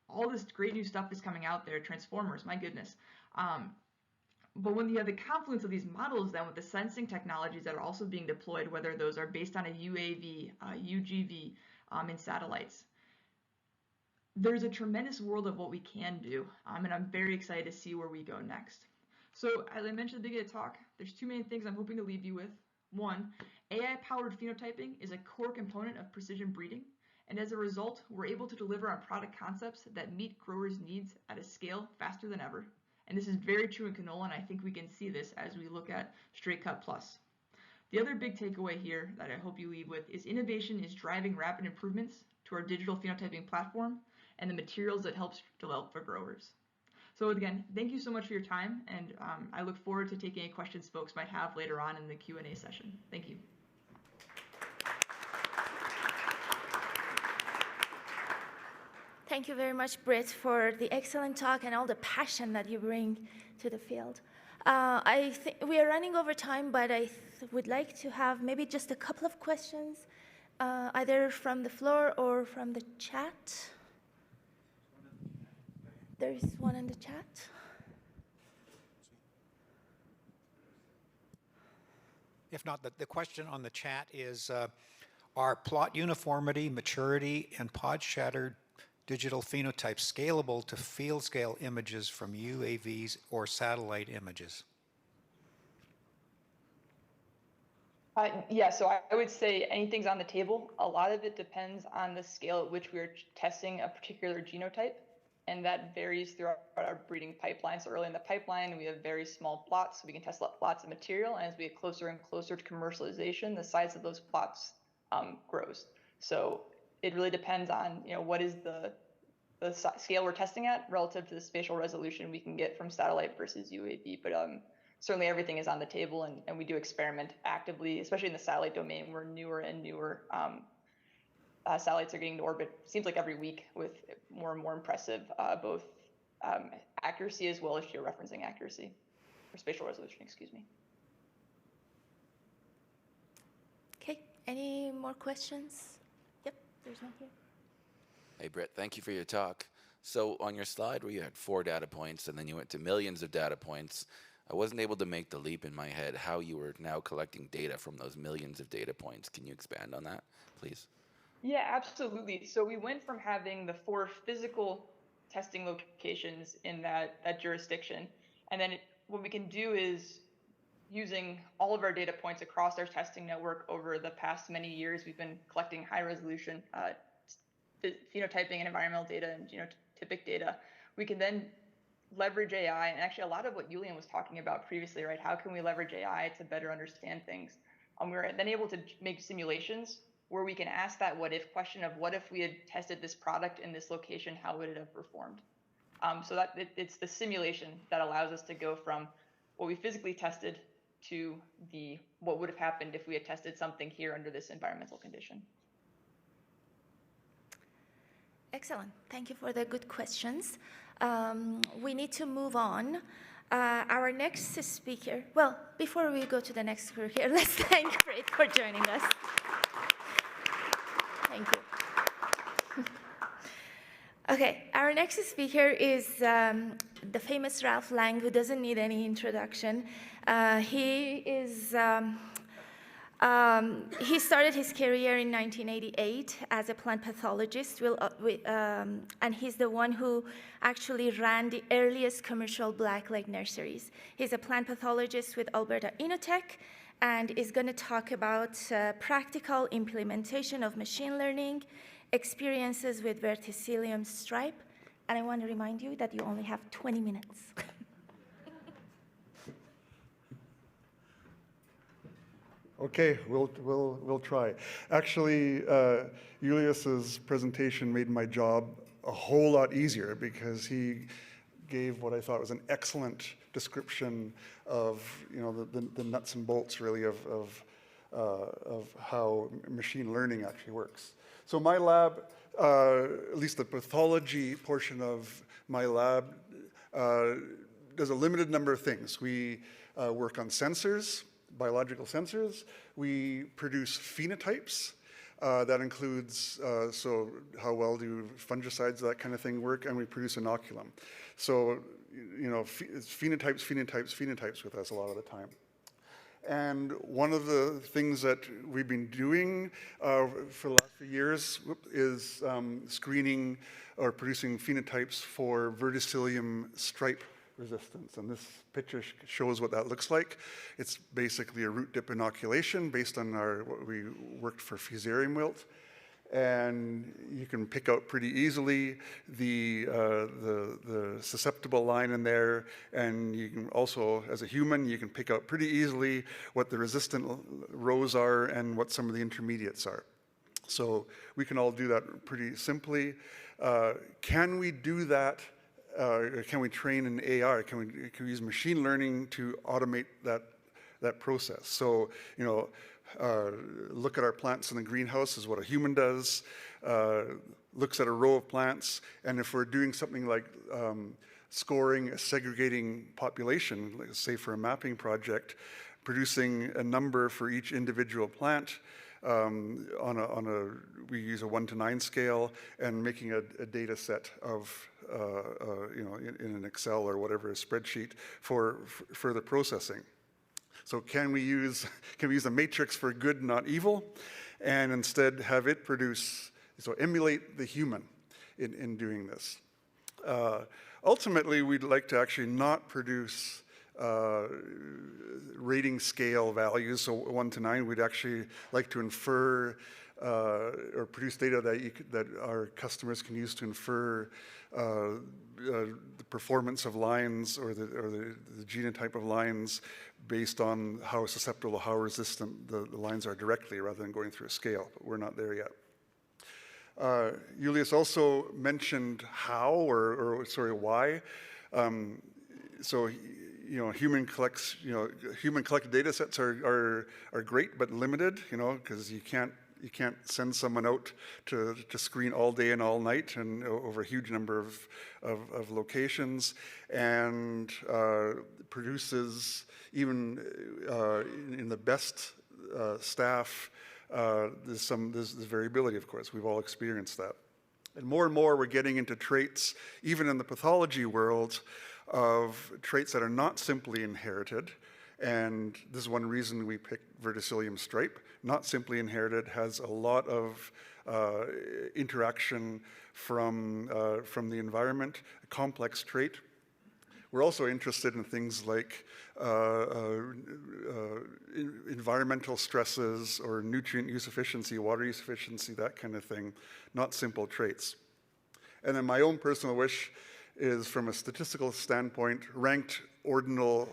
[SPEAKER 6] all this great new stuff is coming out there, transformers, my goodness. But when you have the confluence of these models then with the sensing technologies that are also being deployed, whether those are based on a UAV, UGV, in satellites, there's a tremendous world of what we can do, and I'm very excited to see where we go next. So as I mentioned at the beginning of the talk, there's 2 main things I'm hoping to leave you with. 1, AI-powered phenotyping is a core component of precision breeding, and as a result, we're able to deliver on product concepts that meet growers' needs at a scale faster than ever. And this is very true in canola, and I think we can see this as we look at Straight Cut Plus. The other big takeaway here that I hope you leave with is innovation is driving rapid improvements to our digital phenotyping platform and the materials that helps develop for growers. So again, thank you so much for your time, and I look forward to taking any questions folks might have later on in the Q&A session. Thank you.
[SPEAKER 1] Thank you very much, Britt, for the excellent talk and all the passion that you bring to the field. I think we are running over time, but I would like to have maybe just a couple of questions, either from the floor or from the chat. There's one in the chat.
[SPEAKER 4] If not, the question on the chat is, are plot uniformity, maturity, and pod shatter digital phenotypes scalable to field scale images from UAVs or satellite images?
[SPEAKER 6] Yeah, so I would say anything's on the table. A lot of it depends on the scale at which we're testing a particular genotype and that varies throughout our breeding pipeline. So early in the pipeline, we have very small plots, so we can test lots of material, and as we get closer and closer to commercialization, the size of those plots grows. So it really depends on, what is the scale we're testing at relative to the spatial resolution we can get from satellite versus UAV. But certainly everything is on the table, and we do experiment actively, especially in the satellite domain, where newer and newer satellites are getting to orbit, seems like every week, with more and more impressive both accuracy as well as georeferencing accuracy, or spatial resolution, excuse me.
[SPEAKER 1] Okay, any more questions? Yep, there's one here.
[SPEAKER 7] Hey, Britt, thank you for your talk. So on your slide where you had 4 data points and then you went to millions of data points, I wasn't able to make the leap in my head how you were now collecting data from those millions of data points. Can you expand on that, please?
[SPEAKER 6] Yeah, absolutely. So we went from having the 4 physical testing locations in that jurisdiction, and then what we can do is, using all of our data points across our testing network over the past many years, we've been collecting high resolution phenotyping and environmental data and genotypic data. We can then leverage AI, and actually a lot of what Iulian was talking about previously, right? How can we leverage AI to better understand things? We're then able to make simulations where we can ask that what if question of, what if we had tested this product in this location, how would it have performed? So that it's the simulation that allows us to go from what we physically tested to what would have happened if we had tested something here under this environmental condition.
[SPEAKER 1] Excellent. Thank you for the good questions. We need to move on. Our next speaker, well, before we go to the next speaker, let's thank Britt for joining us. Thank you. Okay, our next speaker is the famous Ralph Lange, who doesn't need any introduction. He started his career in 1988 as a plant pathologist, and he's the one who actually ran the earliest commercial blackleg nurseries. He's a plant pathologist with Alberta InnoTech, and is going to talk about practical implementation of machine learning, experiences with Verticillium stripe, and I want to remind you that you only have 20 minutes.
[SPEAKER 8] Okay, we'll try. Actually, Julius's presentation made my job a whole lot easier, because he gave what I thought was an excellent description of the nuts and bolts really of how machine learning actually works. So my lab, at least the pathology portion of my lab, does a limited number of things. We work on sensors, biological sensors. We produce phenotypes. That includes, so how well do fungicides, that kind of thing work, and we produce inoculum. So, it's phenotypes with us a lot of the time. And one of the things that we've been doing for the last few years is screening or producing phenotypes for Verticillium stripe resistance. And this picture shows what that looks like. It's basically a root dip inoculation based on what we worked for fusarium wilt. And you can pick out pretty easily the susceptible line in there, and you can also, as a human, you can pick out pretty easily what the resistant rows are and what some of the intermediates are. So we can all do that pretty simply. Can we do that? Can we train an AI? Can we use machine learning to automate that process? So, look at our plants in the greenhouse is what a human does, looks at a row of plants, and if we're doing something like scoring a segregating population, like say for a mapping project, producing a number for each individual plant, we use a 1 to 9 scale, and making a data set of, in an Excel or whatever, a spreadsheet for further processing. So can we use a matrix for good, not evil, and instead have it produce, so emulate the human in doing this. Ultimately, we'd like to actually not produce rating scale values, so 1 to 9, we'd actually like to infer or produce data that our customers can use to infer the performance of lines or the genotype of lines based on how susceptible, how resistant the lines are directly rather than going through a scale, but we're not there yet. Julius also mentioned how, or sorry, why. So, human collected data sets are great but limited, because you can't send someone out to screen all day and all night and over a huge number of locations, and produces, even in the best staff, there's variability, of course. We've all experienced that. And more we're getting into traits, even in the pathology world, of traits that are not simply inherited. And this is one reason we picked Verticillium stripe. Not simply inherited, has a lot of interaction from the environment, a complex trait. We're also interested in things like environmental stresses or nutrient use efficiency, water use efficiency, that kind of thing, not simple traits. And then my own personal wish is, from a statistical standpoint, ranked ordinal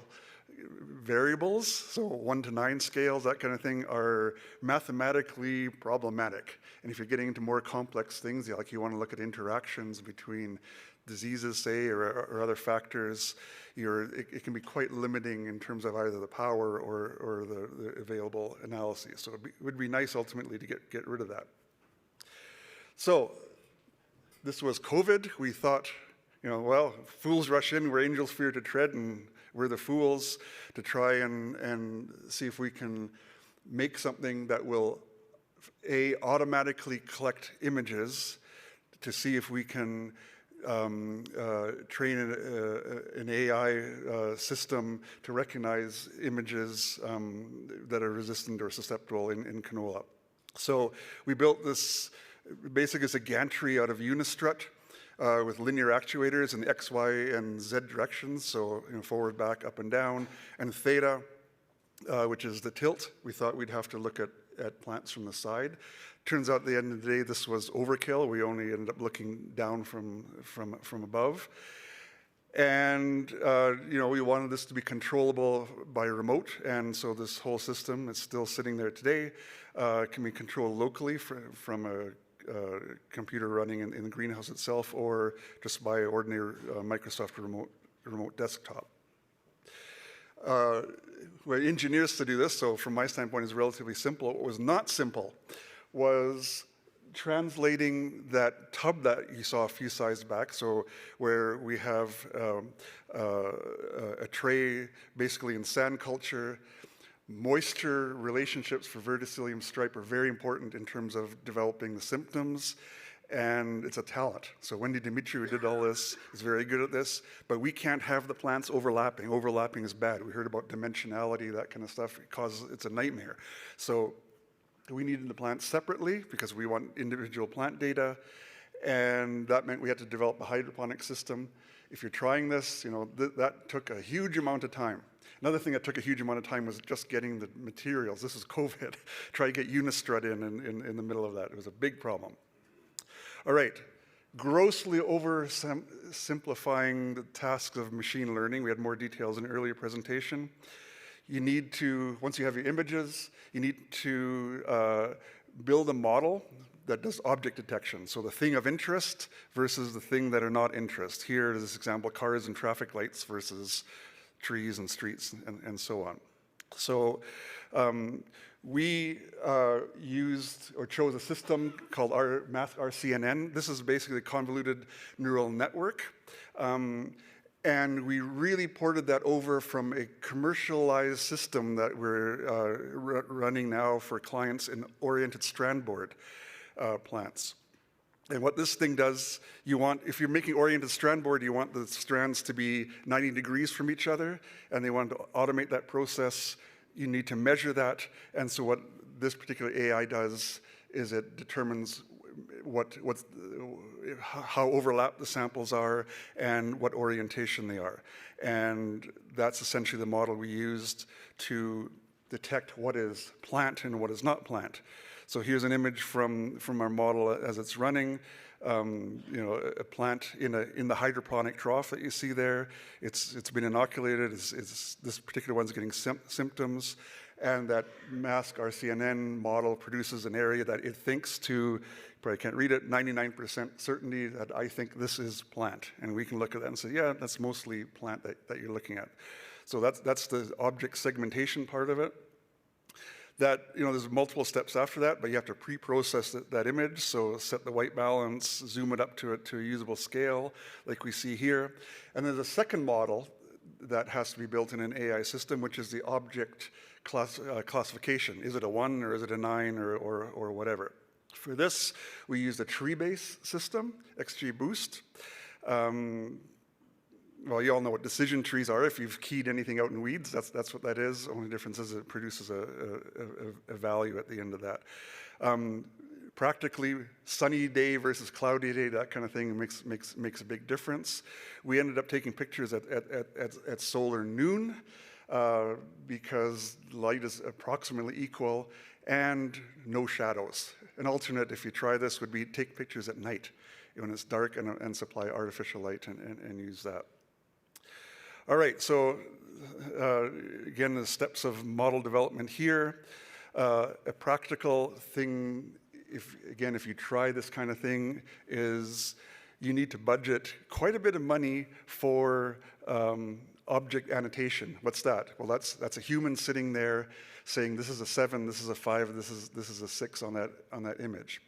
[SPEAKER 8] variables, so 1 to 9 scales, that kind of thing, are mathematically problematic. And if you're getting into more complex things, like you want to look at interactions between diseases, say, or other factors, it can be quite limiting in terms of either the power or the available analyses. So it would be nice ultimately to get rid of that. So this was COVID. We thought, well, fools rush in where angels fear to tread, and we're the fools to try and see if we can make something that will, automatically collect images to see if we can train an AI system to recognize images that are resistant or susceptible in canola. So we built this, basically it's a gantry out of Unistrut with linear actuators in the X, Y, and Z directions, so forward, back, up, and down, and theta, which is the tilt. We thought we'd have to look at plants from the side. Turns out at the end of the day, this was overkill. We only ended up looking down from above. And, we wanted this to be controllable by remote. And so this whole system is still sitting there today, can be controlled locally from a computer running in the greenhouse itself, or just by ordinary Microsoft remote desktop. We're engineers to do this, so from my standpoint, it's relatively simple. What was not simple was translating that tub that you saw a few slides back, so where we have a tray basically in sand culture. Moisture relationships for Verticillium stripe are very important in terms of developing the symptoms, and it's a talent. So Wendy Dimitri, who did all this, is very good at this, but we can't have the plants overlapping. Overlapping is bad. We heard about dimensionality, that kind of stuff. It's a nightmare. So we needed the plants separately because we want individual plant data, and that meant we had to develop a hydroponic system. If you're trying this, that took a huge amount of time. Another thing that took a huge amount of time was just getting the materials. This is COVID. Try to get Unistrut in the middle of that. It was a big problem. All right, grossly oversimplifying the tasks of machine learning. We had more details in an earlier presentation. You need to, once you have your images, you need to build a model that does object detection. So the thing of interest versus the thing that are not interest. Here is this example, cars and traffic lights versus trees and streets and so on. So we used or chose a system called RCNN. This is basically a convoluted neural network. And we really ported that over from a commercialized system that we're running now for clients in oriented strand board plants. And what this thing does, if you're making oriented strand board, you want the strands to be 90 degrees from each other, and they want to automate that process. You need to measure that. And so what this particular AI does is it determines how overlapped the samples are and what orientation they are. And that's essentially the model we used to detect what is plant and what is not plant. So here's an image from our model as it's running. You know, a plant in the hydroponic trough that you see there. It's been inoculated. This particular one's getting symptoms, and that mask RCNN model produces an area that it thinks to, you probably can't read it, 99% certainty that I think this is plant, and we can look at that and say, yeah, that's mostly plant that you're looking at. So that's the object segmentation part of it. That, you know, there's multiple steps after that, but you have to pre-process that image. So set the white balance, zoom it up to a usable scale, like we see here. And there's a second model that has to be built in an AI system, which is the object classification. Is it a 1 or is it a 9 or whatever? For this, we used a tree-based system, XGBoost. Well, you all know what decision trees are. If you've keyed anything out in weeds, that's what that is. Only difference is it produces a value at the end of that. Practically, sunny day versus cloudy day, that kind of thing makes a big difference. We ended up taking pictures at solar noon because light is approximately equal and no shadows. An alternate, if you try this, would be take pictures at night when it's dark and supply artificial light and use that. All right, so again, the steps of model development here. A practical thing, if you try this kind of thing, is you need to budget quite a bit of money for object annotation. What's that? Well, that's a human sitting there saying this is a 7, this is a 5, this is a 6 on that image.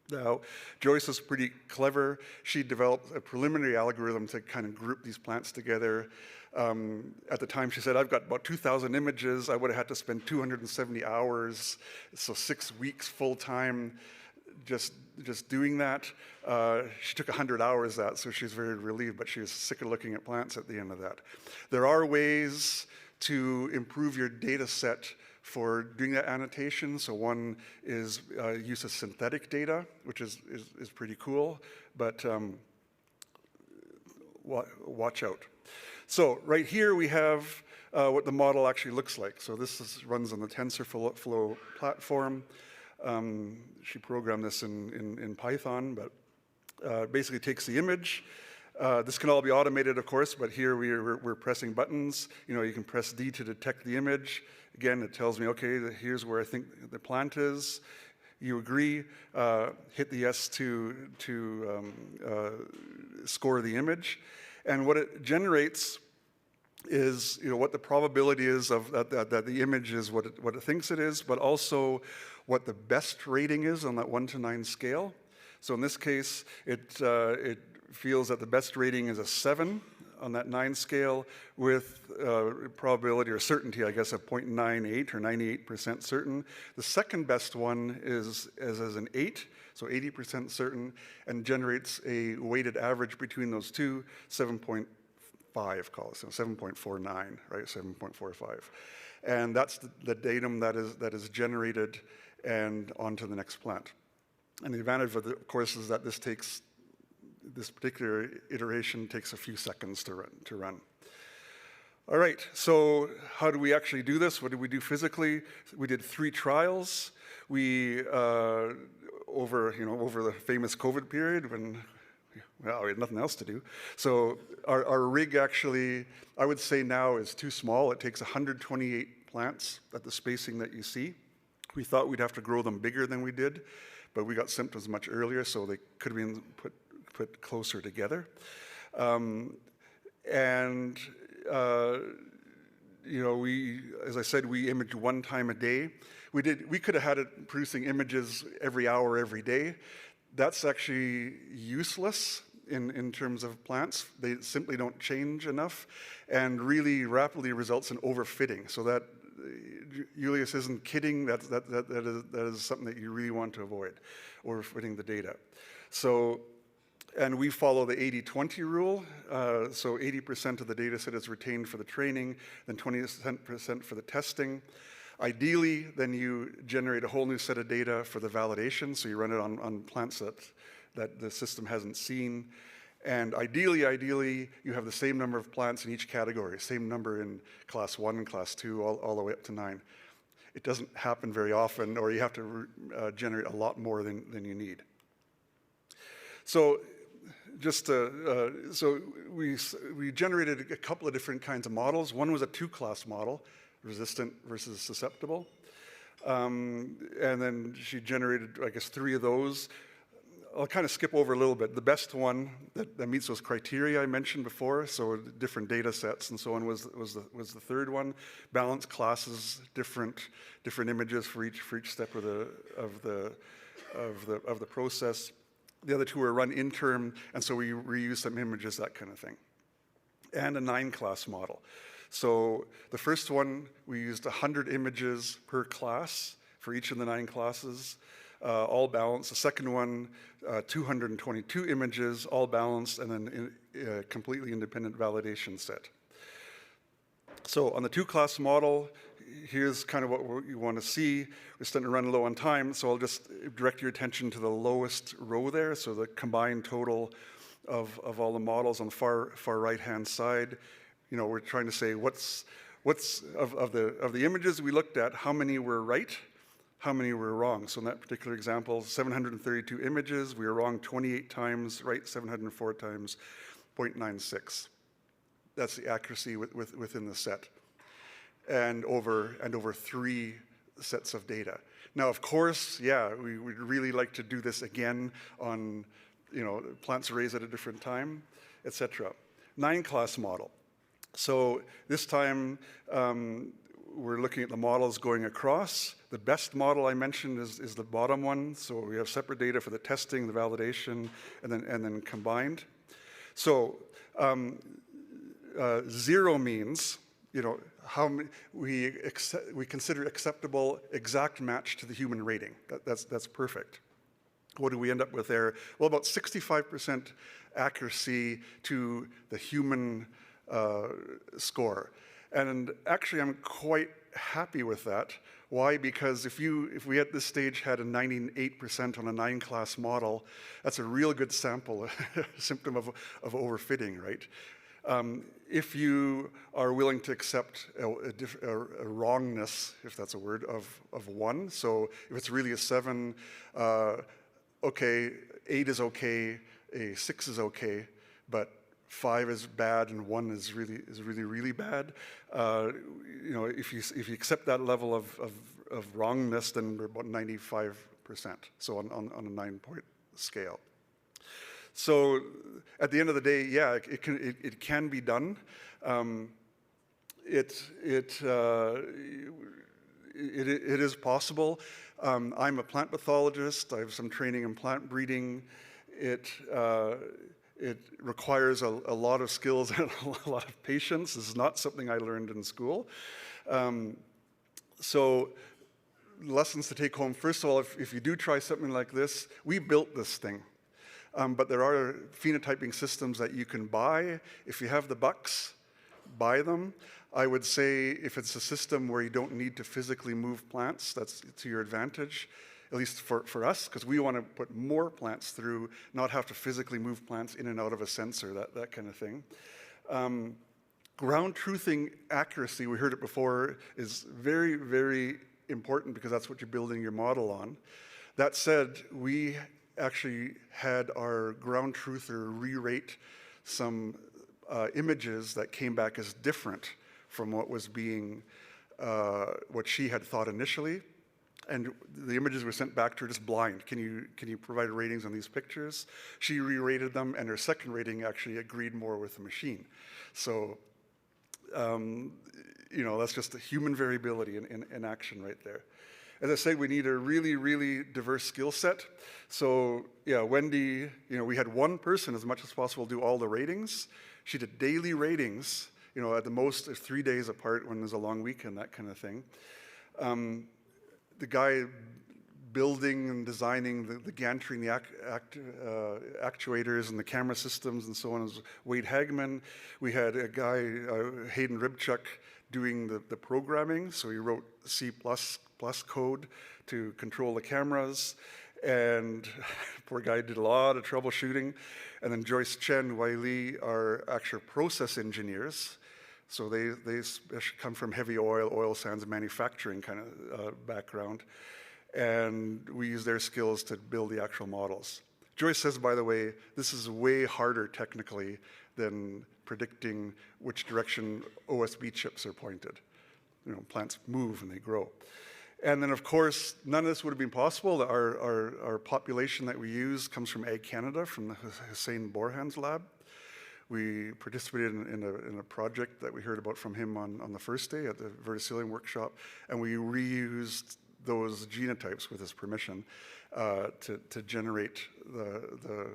[SPEAKER 8] Now, Joyce was pretty clever. She developed a preliminary algorithm to kind of group these plants together. At the time, she said, I've got about 2,000 images. I would have had to spend 270 hours, so 6 weeks full-time just doing that. She took 100 hours that, so she's very relieved, but she was sick of looking at plants at the end of that. There are ways to improve your data set for doing that annotation. So one is use of synthetic data, which is pretty cool, but watch out. So right here we have what the model actually looks like. So this runs on the TensorFlow platform. She programmed this in Python, but basically takes the image. This can all be automated, of course, but here we're pressing buttons. You know, you can press D to detect the image. Again, it tells me, okay, here's where I think the plant is. You agree, hit the S to score the image. And what it generates is, you know, what the probability is of that the image is what it thinks it is, but also what the best rating is on that 1 to 9 scale. So in this case, it feels that the best rating is a 7 on that 9 scale with probability or certainty, I guess, of 0.98 or 98% certain. The second best one is as an 8, so 80% certain, and generates a weighted average between those two, 7.5, call it, so 7.49, right, 7.45. And that's the datum that is generated and onto the next plant. And the advantage of it, of course, is that this particular iteration takes a few seconds to run. All right, so how do we actually do this? What did we do physically? We did 3 trials. We, over the famous COVID period when, well, we had nothing else to do. So our rig actually, I would say now is too small. It takes 128 plants at the spacing that you see. We thought we'd have to grow them bigger than we did, but we got symptoms much earlier, so they could have been put closer together. You know, as I said, we imaged 1 time a day. We could have had it producing images every hour, every day. That's actually useless in terms of plants. They simply don't change enough and really rapidly results in overfitting. So that, Julius isn't kidding, that is something that you really want to avoid, overfitting the data. So, and we follow the 80-20 rule. So 80% of the data set is retained for the training, then 20% for the testing. Ideally, then you generate a whole new set of data for the validation. So you run it on plants that the system hasn't seen. And ideally, you have the same number of plants in each category, same number in class 1 and class 2, all the way up to 9. it doesn't happen very often, or you have to generate a lot more than you need. So so we generated a couple of different kinds of models. One was a 2-class model, resistant versus susceptible. And then she generated, I guess, 3 of those. I'll kind of skip over a little bit. The best one that meets those criteria I mentioned before, so different data sets and so on, was the third one. Balanced classes, different images for each step of the process. The other 2 were run interim, and so we reuse some images, that kind of thing. And a 9-class model. So the first one, we used 100 images per class for each of the 9 classes, all balanced. The second one, 222 images, all balanced, and then a completely independent validation set. So on the 2-class model, here's kind of what you want to see. We're starting to run low on time, so I'll just direct your attention to the lowest row there, so the combined total of all the models on the far right-hand side. You know, we're trying to say what's of the images we looked at, how many were right, how many were wrong. So in that particular example, 732 images, we were wrong 28 times, right 704 times, 0.96. That's the accuracy within the set, and over 3 sets of data. Now, of course, yeah, we would really like to do this again on, you know, plants arrays at a different time, etc. 9-class model. So this time, we're looking at the models going across. The best model I mentioned is the bottom one. So we have separate data for the testing, the validation, and then combined. So 0 means, you know, how we consider acceptable exact match to the human rating. That's perfect. What do we end up with there? Well, about 65% accuracy to the human score. And actually, I'm quite happy with that. Why? Because if we at this stage had a 98% on a 9-class model, that's a real good sample, symptom of overfitting, right? If you are willing to accept a wrongness, if that's a word, of 1, so if it's really a 7, okay, 8 is okay, a 6 is okay, but 5 is bad and 1 is really bad. You know, if you accept that level of wrongness, then we're about 95%. So on a 9-point scale. So at the end of the day, yeah, it can be done. It is possible. I'm a plant pathologist. I have some training in plant breeding. It requires a lot of skills and a lot of patience. This is not something I learned in school. So lessons to take home. First of all, if you do try something like this, we built this thing. But there are phenotyping systems that you can buy. If you have the bucks, buy them. I would say if it's a system where you don't need to physically move plants, that's to your advantage, at least for us, because we want to put more plants through, not have to physically move plants in and out of a sensor, that kind of thing. Ground truthing accuracy, we heard it before, is very, very important because that's what you're building your model on. That said, we actually had our ground truther re-rate some images that came back as different from what was being, what she had thought initially. And the images were sent back to her just blind. Can you provide ratings on these pictures? She re-rated them, and her second rating actually agreed more with the machine. So, you know, that's just a human variability in action right there. As I said, we need a really, really diverse skill set. So, yeah, Wendy, you know, we had one person as much as possible do all the ratings. She did daily ratings, you know, at the most 3 days apart when there's a long weekend, that kind of thing. The guy building and designing the gantry and the actuators and the camera systems and so on is Wade Hagman. We had a guy, Hayden Ribchuk, doing the programming. So he wrote C++ code to control the cameras. And poor guy did a lot of troubleshooting. And then Joyce Chen, Wiley are actual process engineers. So they come from heavy oil sands manufacturing kind of background. And we use their skills to build the actual models. Joyce says, by the way, this is way harder technically than predicting which direction OSB chips are pointed. Plants move and they grow. And then, of course, none of this would have been possible. Our population that we use comes from Ag Canada, from the Hussein Borhan's lab. We participated in a project that we heard about from him on the first day at the Verticillium workshop, and we reused those genotypes with his permission to generate the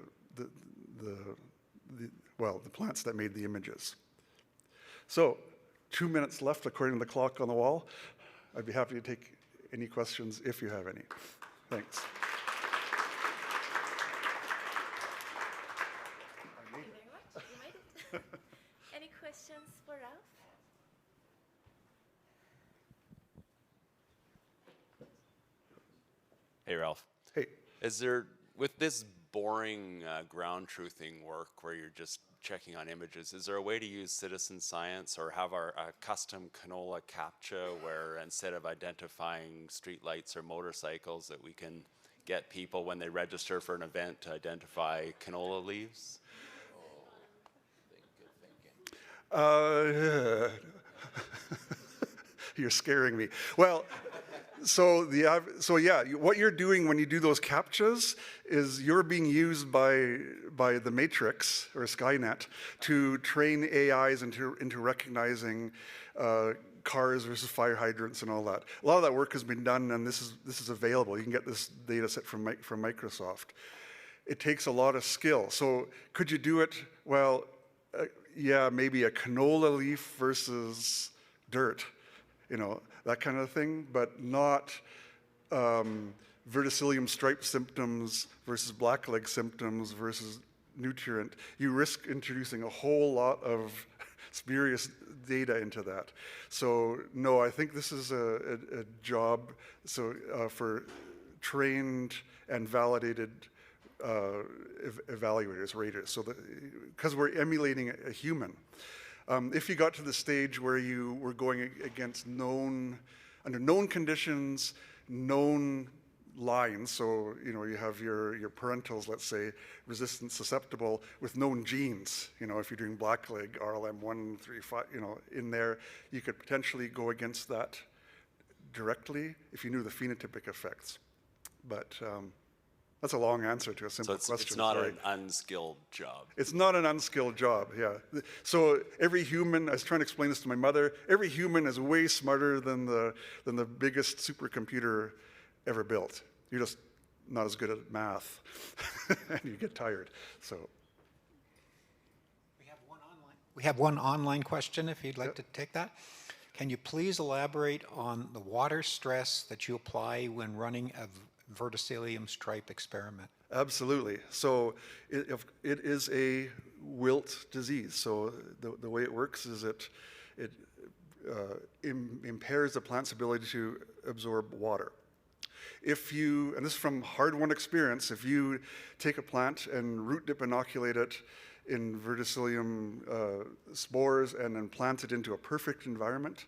[SPEAKER 8] plants that made the images. So, 2 minutes left according to the clock on the wall. I'd be happy to take any questions if you have any. Thanks.
[SPEAKER 1] Thank you very much. You made it. Any questions for Ralph?
[SPEAKER 9] Hey, Ralph.
[SPEAKER 8] Hey.
[SPEAKER 9] Is there, with this boring ground truthing work where you're just checking on images, is there a way to use citizen science or have our custom Canola CAPTCHA where instead of identifying streetlights or motorcycles that we can get people when they register for an event to identify canola leaves?
[SPEAKER 8] You're scaring me. Well, so yeah, what you're doing when you do those CAPTCHAs is you're being used by the Matrix or Skynet to train AIs into recognizing cars versus fire hydrants and all that. A lot of that work has been done, and this is available. You can get this data set from Microsoft. It takes a lot of skill. So could you do it? Well, yeah, maybe a canola leaf versus dirt, that kind of thing, but not verticillium stripe symptoms versus blackleg symptoms versus nutrient. You risk introducing a whole lot of spurious data into that. So no, I think this is a job for trained and validated evaluators, raters, so because we're emulating a human. If you got to the stage where you were going against under known conditions, known lines, so you have your parentals, let's say, resistant susceptible with known genes. If you're doing blackleg, RLM135, in there, you could potentially go against that directly if you knew the phenotypic effects. But that's a long answer to a simple question.
[SPEAKER 9] It's not an unskilled job.
[SPEAKER 8] It's not an unskilled job, yeah. So every human, I was trying to explain this to my mother, every human is way smarter than the biggest supercomputer ever built. You're just not as good at math, and you get tired. So
[SPEAKER 4] we have one online question if you'd like to take that. Can you please elaborate on the water stress that you apply when running a verticillium stripe experiment?
[SPEAKER 8] Absolutely. So it is a wilt disease. So the way it works is it impairs the plant's ability to absorb water. If you, and this is from hard-won experience, if you take a plant and root dip inoculate it in verticillium spores and then plant it into a perfect environment,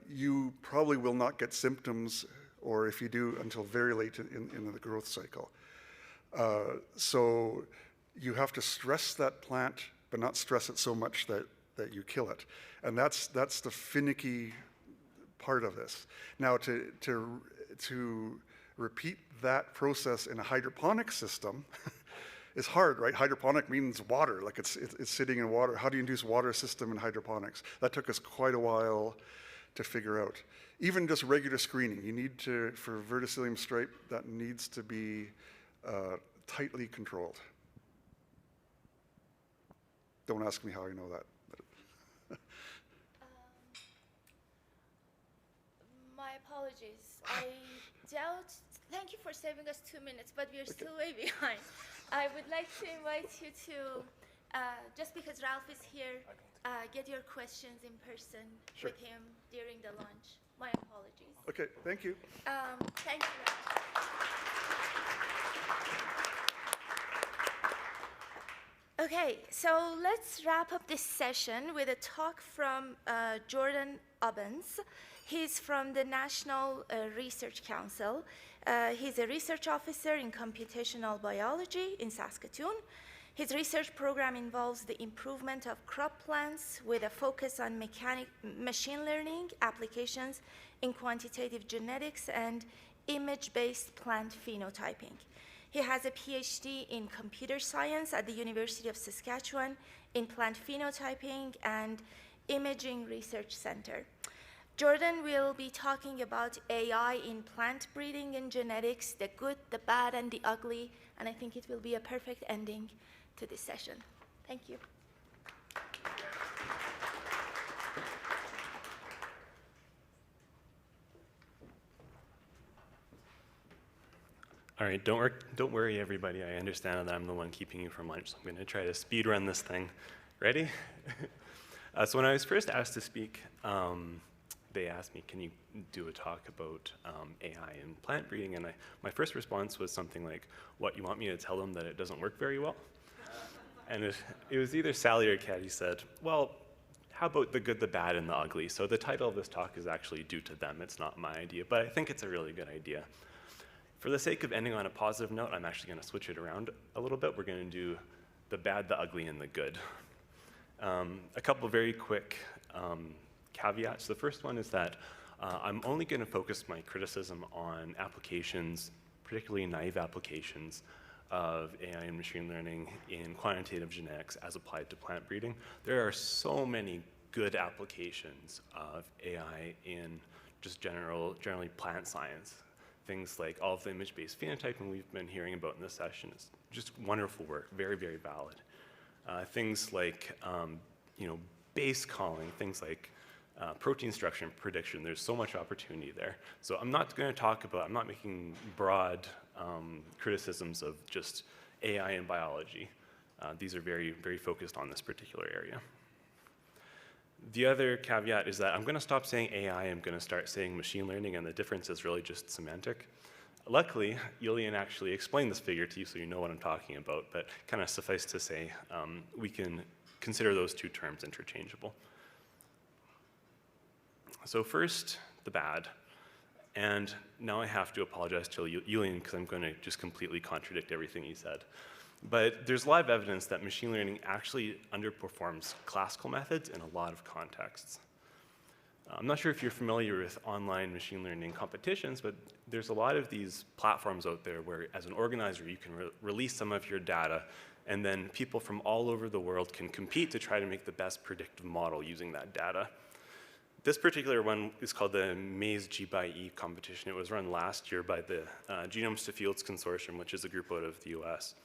[SPEAKER 8] you probably will not get symptoms, or if you do, until very late in the growth cycle. So you have to stress that plant, but not stress it so much that you kill it. And that's the finicky part of this. Now, to repeat that process in a hydroponic system is hard, right? Hydroponic means water, like it's sitting in water. How do you induce water system in hydroponics? That took us quite a while to figure out. Even just regular screening, you need to, for verticillium stripe, that needs to be tightly controlled. Don't ask me how I know that.
[SPEAKER 1] My apologies. I doubt, thank you for saving us 2 minutes, but we're still way behind. I would like to invite you to, just because Ralph is here, get your questions in person with him during the lunch. My apologies.
[SPEAKER 8] Okay, thank you.
[SPEAKER 1] Thank you, Ralph. Okay, so let's wrap up this session with a talk from Jordan Ubbens. He's from the National Research Council. He's a research officer in computational biology in Saskatoon. His research program involves the improvement of crop plants with a focus on machine learning applications in quantitative genetics and image-based plant phenotyping. He has a PhD in computer science at the University of Saskatchewan in plant phenotyping and imaging research center. Jordan will be talking about AI in plant breeding and genetics, the good, the bad, and the ugly, and I think it will be a perfect ending to this session. Thank you.
[SPEAKER 10] All right, don't worry, everybody. I understand that I'm the one keeping you from lunch, so I'm going to try to speed run this thing. Ready? So when I was first asked to speak, they asked me, can you do a talk about AI and plant breeding? And my first response was something like, what, you want me to tell them that it doesn't work very well? And it was either Sally or Katy said, well, how about the good, the bad, and the ugly? So the title of this talk is actually due to them. It's not my idea, but I think it's a really good idea. For the sake of ending on a positive note, I'm actually going to switch it around a little bit. We're going to do the bad, the ugly, and the good. A couple very quick caveats. The first one is that I'm only going to focus my criticism on applications, particularly naive applications, of AI and machine learning in quantitative genetics as applied to plant breeding. There are so many good applications of AI in just generally plant science. Things like all of the image-based phenotyping we've been hearing about in this session is just wonderful work, very, very valid. Things like base calling, things like protein structure and prediction, there's so much opportunity there. So I'm not making broad criticisms of just AI and biology. These are very, very focused on this particular area. The other caveat is that I'm going to stop saying AI, I'm going to start saying machine learning, and the difference is really just semantic. Luckily, Iulian actually explained this figure to you, so you know what I'm talking about, but kind of suffice to say, we can consider those two terms interchangeable. So first, the bad. And now I have to apologize to Iulian because I'm going to just completely contradict everything he said. But there's a lot of evidence that machine learning actually underperforms classical methods in a lot of contexts. I'm not sure if you're familiar with online machine learning competitions, but there's a lot of these platforms out there where, as an organizer, you can release some of your data, and then people from all over the world can compete to try to make the best predictive model using that data. This particular one is called the Maze G/E competition. It was run last year by the Genomes to Fields Consortium, which is a group out of the US.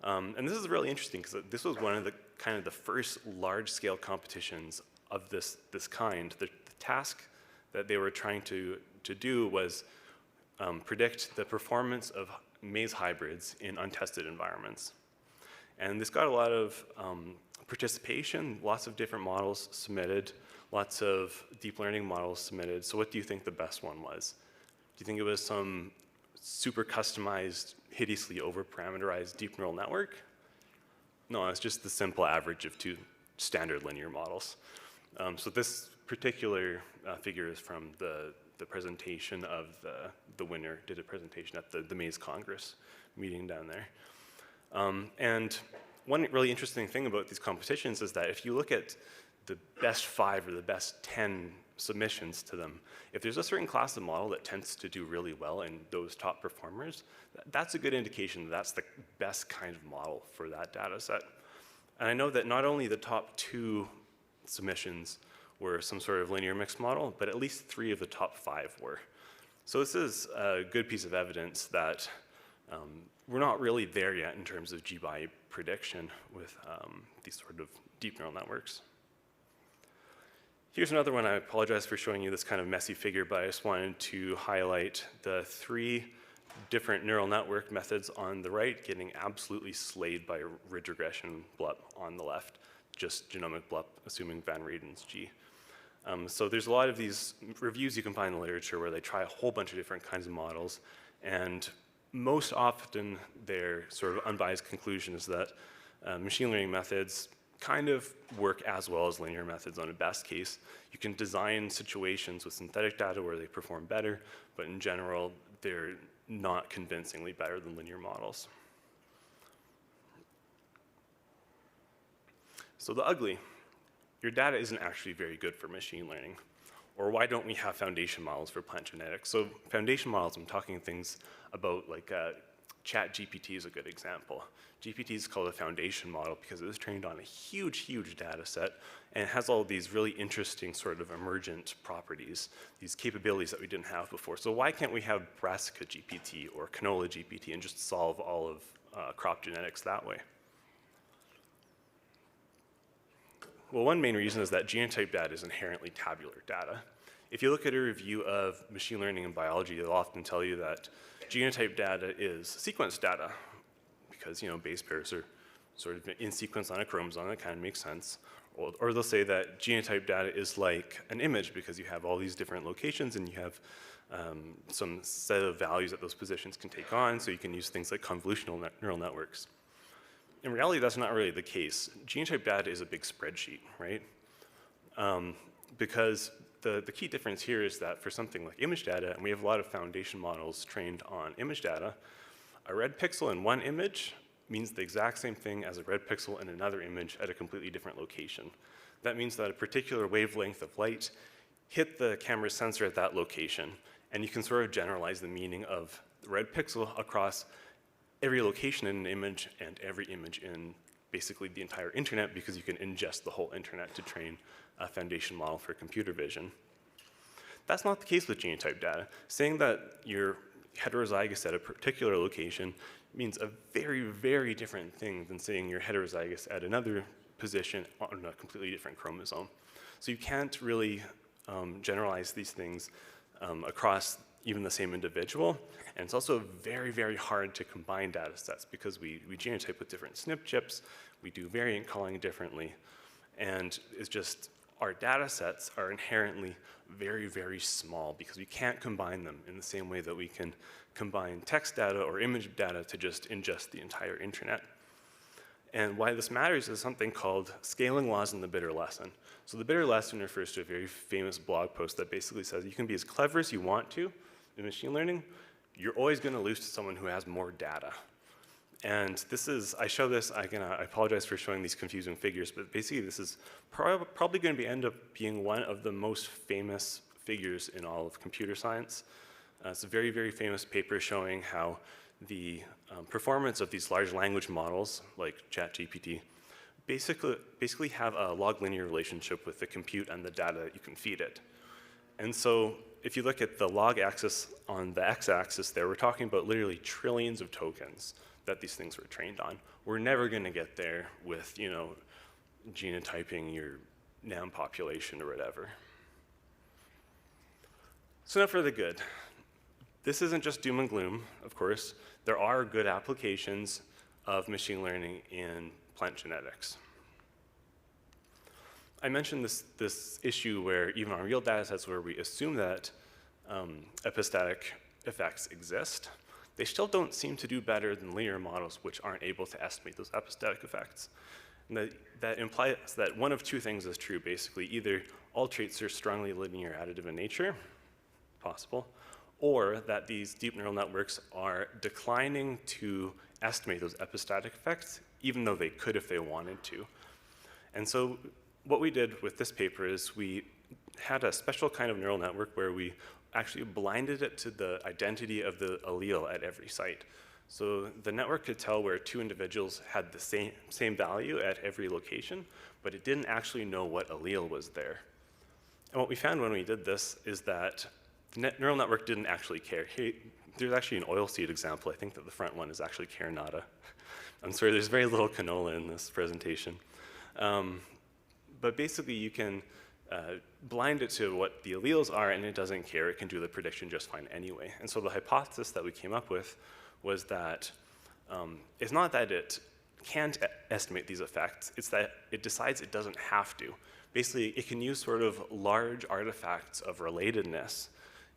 [SPEAKER 10] And this is really interesting because this was one of the kind of the first large-scale competitions of this kind. The task that they were trying to do was predict the performance of maze hybrids in untested environments. And this got a lot of participation, lots of different models submitted, lots of deep learning models submitted. So what do you think the best one was? Do you think it was some super customized, hideously over-parameterized deep neural network? No, it's just the simple average of two standard linear models. So this particular figure is from the presentation of the winner, did a presentation at the Maze Congress meeting down there. And one really interesting thing about these competitions is that if you look at the best 5 or the best 10 submissions to them, if there's a certain class of model that tends to do really well in those top performers, that's a good indication that that's the best kind of model for that data set. And I know that not only the top 2 submissions were some sort of linear mixed model, but at least 3 of the top 5 were. So this is a good piece of evidence that we're not really there yet in terms of G/E prediction with these sort of deep neural networks. Here's another one. I apologize for showing you this kind of messy figure, but I just wanted to highlight the 3 different neural network methods on the right getting absolutely slayed by ridge regression BLUP on the left, just genomic BLUP, assuming Van Rieden's G. So there's a lot of these reviews you can find in the literature where they try a whole bunch of different kinds of models, and most often their sort of unbiased conclusion is that machine learning methods kind of work as well as linear methods on a best case. You can design situations with synthetic data where they perform better, but in general, they're not convincingly better than linear models. So the ugly, your data isn't actually very good for machine learning. Or why don't we have foundation models for plant genetics? So foundation models, I'm talking things about like ChatGPT is a good example. GPT is called a foundation model because it was trained on a huge, huge data set and it has all these really interesting sort of emergent properties, these capabilities that we didn't have before. So why can't we have Brassica GPT or Canola GPT and just solve all of crop genetics that way? Well, one main reason is that genotype data is inherently tabular data. If you look at a review of machine learning and biology, they'll often tell you that genotype data is sequence data because, base pairs are sort of in sequence on a chromosome. That kind of makes sense. Or they'll say that genotype data is like an image because you have all these different locations and you have some set of values that those positions can take on, so you can use things like convolutional neural networks. In reality, that's not really the case. Genotype data is a big spreadsheet, right? Because the key difference here is that for something like image data, and we have a lot of foundation models trained on image data, a red pixel in one image means the exact same thing as a red pixel in another image at a completely different location. That means that a particular wavelength of light hit the camera sensor at that location, and you can sort of generalize the meaning of the red pixel across every location in an image and every image in basically the entire internet because you can ingest the whole internet to train a foundation model for computer vision. That's not the case with genotype data. Saying that you're heterozygous at a particular location means a very, very different thing than saying you're heterozygous at another position on a completely different chromosome. So you can't really generalize these things across even the same individual. And it's also very, very hard to combine data sets because we genotype with different SNP chips, we do variant calling differently, and it's just our data sets are inherently very, very small because we can't combine them in the same way that we can combine text data or image data to just ingest the entire internet. And why this matters is something called scaling laws in the bitter lesson. So the bitter lesson refers to a very famous blog post that basically says you can be as clever as you want to in machine learning, you're always going to lose to someone who has more data. And this is, I show this, I apologize for showing these confusing figures, but basically this is probably going to end up being one of the most famous figures in all of computer science. It's a very, very famous paper showing how the performance of these large language models, like ChatGPT, basically have a log linear relationship with the compute and the data that you can feed it. And so if you look at the log axis on the x-axis there, we're talking about literally trillions of tokens that these things were trained on. We're never going to get there with, genotyping your NAM population or whatever. So now for the good. This isn't just doom and gloom, of course. There are good applications of machine learning in plant genetics. I mentioned this issue where even on real data sets where we assume that epistatic effects exist, they still don't seem to do better than linear models which aren't able to estimate those epistatic effects. And that implies that one of two things is true, basically. Either all traits are strongly linear additive in nature, possible, or that these deep neural networks are declining to estimate those epistatic effects, even though they could if they wanted to. And so what we did with this paper is we had a special kind of neural network where we actually blinded it to the identity of the allele at every site. So the network could tell where two individuals had the same value at every location, but it didn't actually know what allele was there. And what we found when we did this is that the neural network didn't actually care. There's actually an oilseed example. I think that the front one is actually carinata. I'm sorry, there's very little canola in this presentation. But basically, you can blind it to what the alleles are, and it doesn't care. It can do the prediction just fine anyway. And so the hypothesis that we came up with was that it's not that it can't estimate these effects, it's that it decides it doesn't have to. Basically, it can use sort of large artifacts of relatedness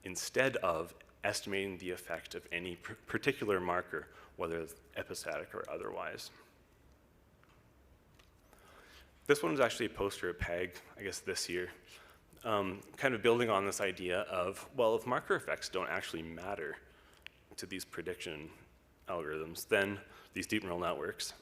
[SPEAKER 10] instead of estimating the effect of any particular marker, whether it's epistatic or otherwise. This one was actually a poster at PAG, I guess this year, kind of building on this idea of, well, if marker effects don't actually matter to these prediction algorithms, then these deep neural networks,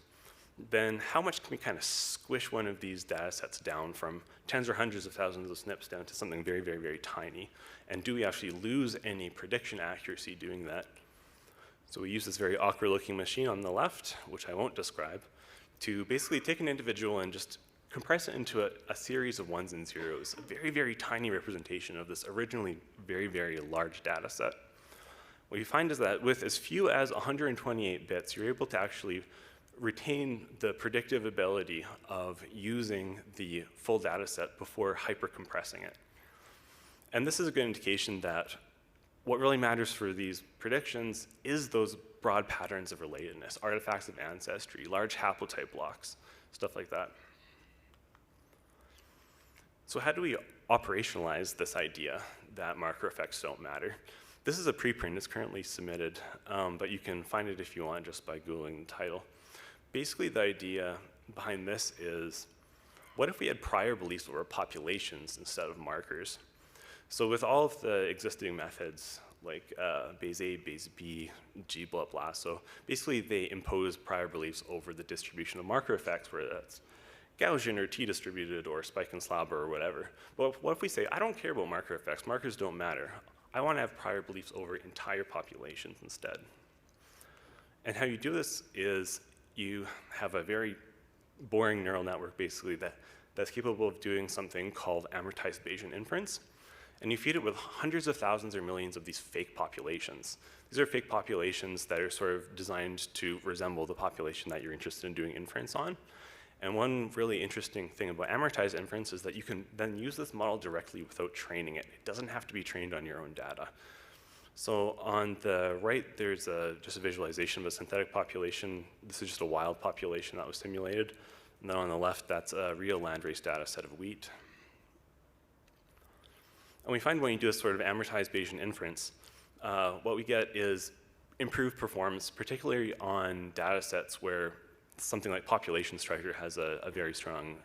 [SPEAKER 10] then how much can we kind of squish one of these data sets down from tens or hundreds of thousands of SNPs down to something very, very, very tiny? And do we actually lose any prediction accuracy doing that? So we use this very awkward looking machine on the left, which I won't describe, to basically take an individual and just compress it into a series of ones and zeros, a very, very tiny representation of this originally very, very large data set. What you find is that with as few as 128 bits, you're able to actually retain the predictive ability of using the full data set before hyper-compressing it. And this is a good indication that what really matters for these predictions is those broad patterns of relatedness, artifacts of ancestry, large haplotype blocks, stuff like that. So how do we operationalize this idea that marker effects don't matter? This is a preprint. It's currently submitted, but you can find it if you want just by Googling the title. Basically, the idea behind this is, what if we had prior beliefs over populations instead of markers? So with all of the existing methods, like Bayes A, Bayes B, G, blah, blah, so basically they impose prior beliefs over the distribution of marker effects, whether that's Gaussian or T-distributed or spike and slab or whatever. But what if we say, I don't care about marker effects, markers don't matter. I want to have prior beliefs over entire populations instead. And how you do this is you have a very boring neural network, basically, that's capable of doing something called amortized Bayesian inference. And you feed it with hundreds of thousands or millions of these fake populations. These are fake populations that are sort of designed to resemble the population that you're interested in doing inference on. And one really interesting thing about amortized inference is that you can then use this model directly without training it. It doesn't have to be trained on your own data. So on the right, there's just a visualization of a synthetic population. This is just a wild population that was simulated. And then on the left, that's a real landrace data set of wheat. And we find when you do this sort of amortized Bayesian inference, what we get is improved performance, particularly on data sets where something like population structure has a very strong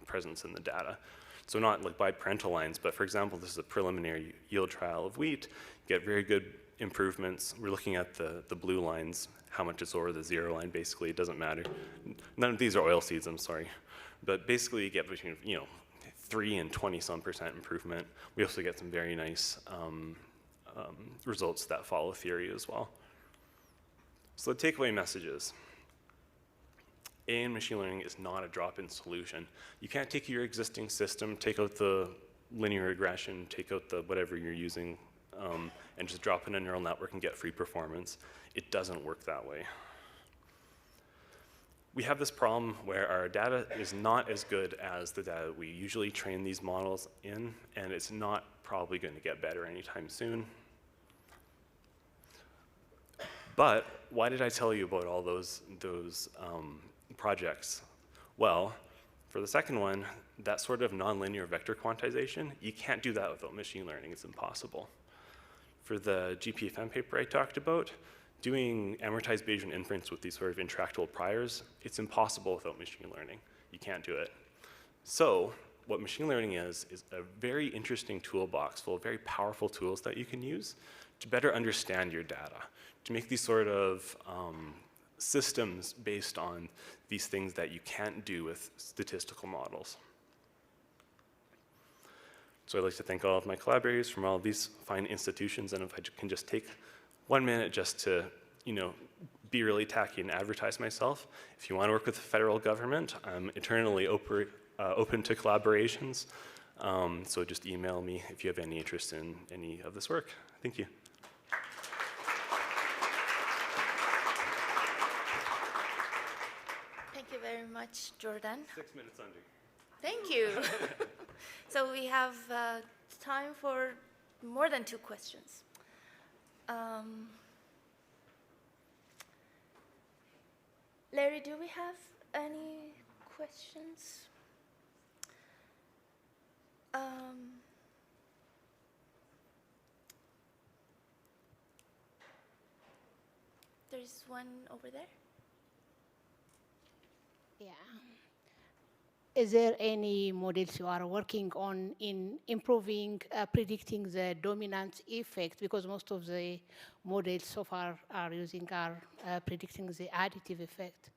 [SPEAKER 10] presence in the data. So not like by parental lines, but for example, this is a preliminary yield trial of wheat. You get very good improvements. We're looking at the blue lines, how much it's over the zero line, basically, it doesn't matter. None of these are oil seeds, I'm sorry. But basically you get between 3 and 20-some% improvement. We also get some very nice results that follow theory as well. So the takeaway messages. AI in machine learning is not a drop-in solution. You can't take your existing system, take out the linear regression, take out the whatever you're using, and just drop in a neural network and get free performance. It doesn't work that way. We have this problem where our data is not as good as the data we usually train these models in, and it's not probably going to get better anytime soon. But why did I tell you about all those projects? Well, for the second one, that sort of nonlinear vector quantization, you can't do that without machine learning. It's impossible. For the GPFM paper I talked about, doing amortized Bayesian inference with these sort of intractable priors, it's impossible without machine learning. You can't do it. So what machine learning is a very interesting toolbox full of very powerful tools that you can use to better understand your data, to make these sort of systems based on these things that you can't do with statistical models. So I'd like to thank all of my collaborators from all of these fine institutions, and if I can just take 1 minute just to, be really tacky and advertise myself. If you want to work with the federal government, I'm eternally open to collaborations. So just email me if you have any interest in any of this work. Thank you.
[SPEAKER 1] Thank you very much, Jordan.
[SPEAKER 10] 6 minutes under.
[SPEAKER 1] Thank you. So we have time for more than 2 questions. Larry, do we have any questions? There's one over there.
[SPEAKER 3] Yeah. is there any models you are working on in improving, predicting the dominant effect? Because most of the models so far are predicting the additive effect.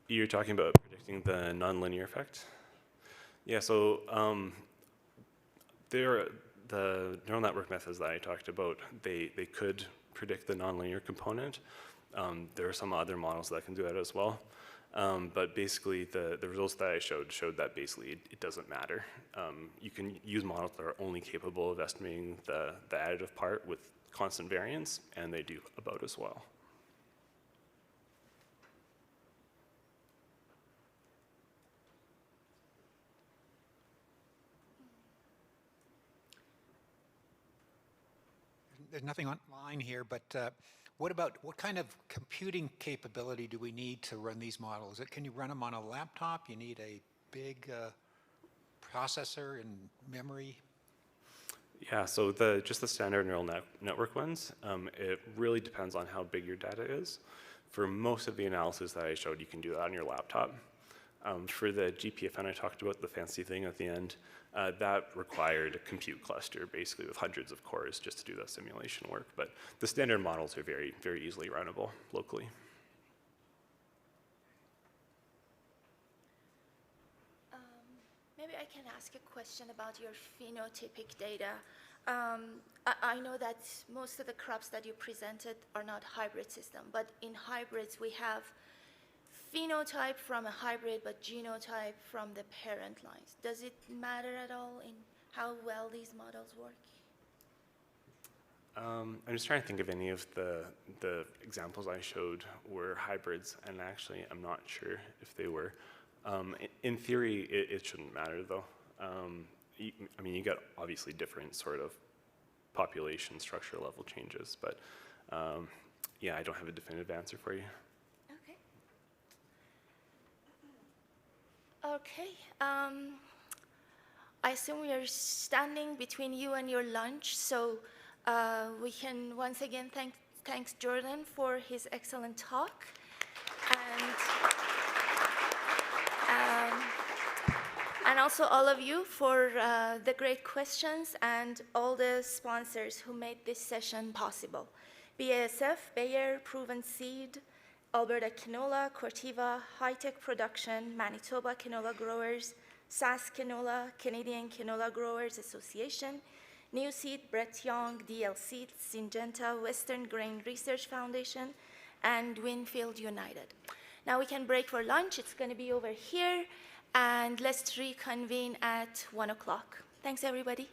[SPEAKER 10] You're talking about predicting the nonlinear effect? Yeah, so the neural network methods that I talked about, they could predict the nonlinear component. There are some other models that can do that as well. But basically, the results that I showed that basically it doesn't matter. You can use models that are only capable of estimating the additive part with constant variance, and they do about as well.
[SPEAKER 4] There's nothing online here, but what kind of computing capability do we need to run these models? Can you run them on a laptop? You need a big processor and memory?
[SPEAKER 10] Yeah, so just the standard neural network ones, it really depends on how big your data is. For most of the analysis that I showed, you can do that on your laptop. For the GPFN I talked about, the fancy thing at the end, that required a compute cluster, basically with hundreds of cores just to do that simulation work. But the standard models are very, very easily runnable locally.
[SPEAKER 1] Maybe I can ask a question about your phenotypic data. I know that most of the crops that you presented are not hybrid system, but in hybrids we have phenotype from a hybrid, but genotype from the parent lines. Does it matter at all in how well these models work?
[SPEAKER 10] I'm just trying to think of any of the examples I showed were hybrids, and actually I'm not sure if they were. In theory, it shouldn't matter though. I mean, you get obviously different sort of population structure level changes, but yeah, I don't have a definitive answer for you.
[SPEAKER 1] Okay, I assume we are standing between you and your lunch, so we can once again thanks Jordan for his excellent talk, and also all of you for the great questions and all the sponsors who made this session possible. BASF, Bayer, Proven Seed, Alberta Canola, Corteva, High-Tech Production, Manitoba Canola Growers, SAS Canola, Canadian Canola Growers Association, Nuseed, Britt, DLC, Syngenta, Western Grain Research Foundation, and Winfield United. Now we can break for lunch. It's going to be over here, and let's reconvene at 1 o'clock. Thanks, everybody.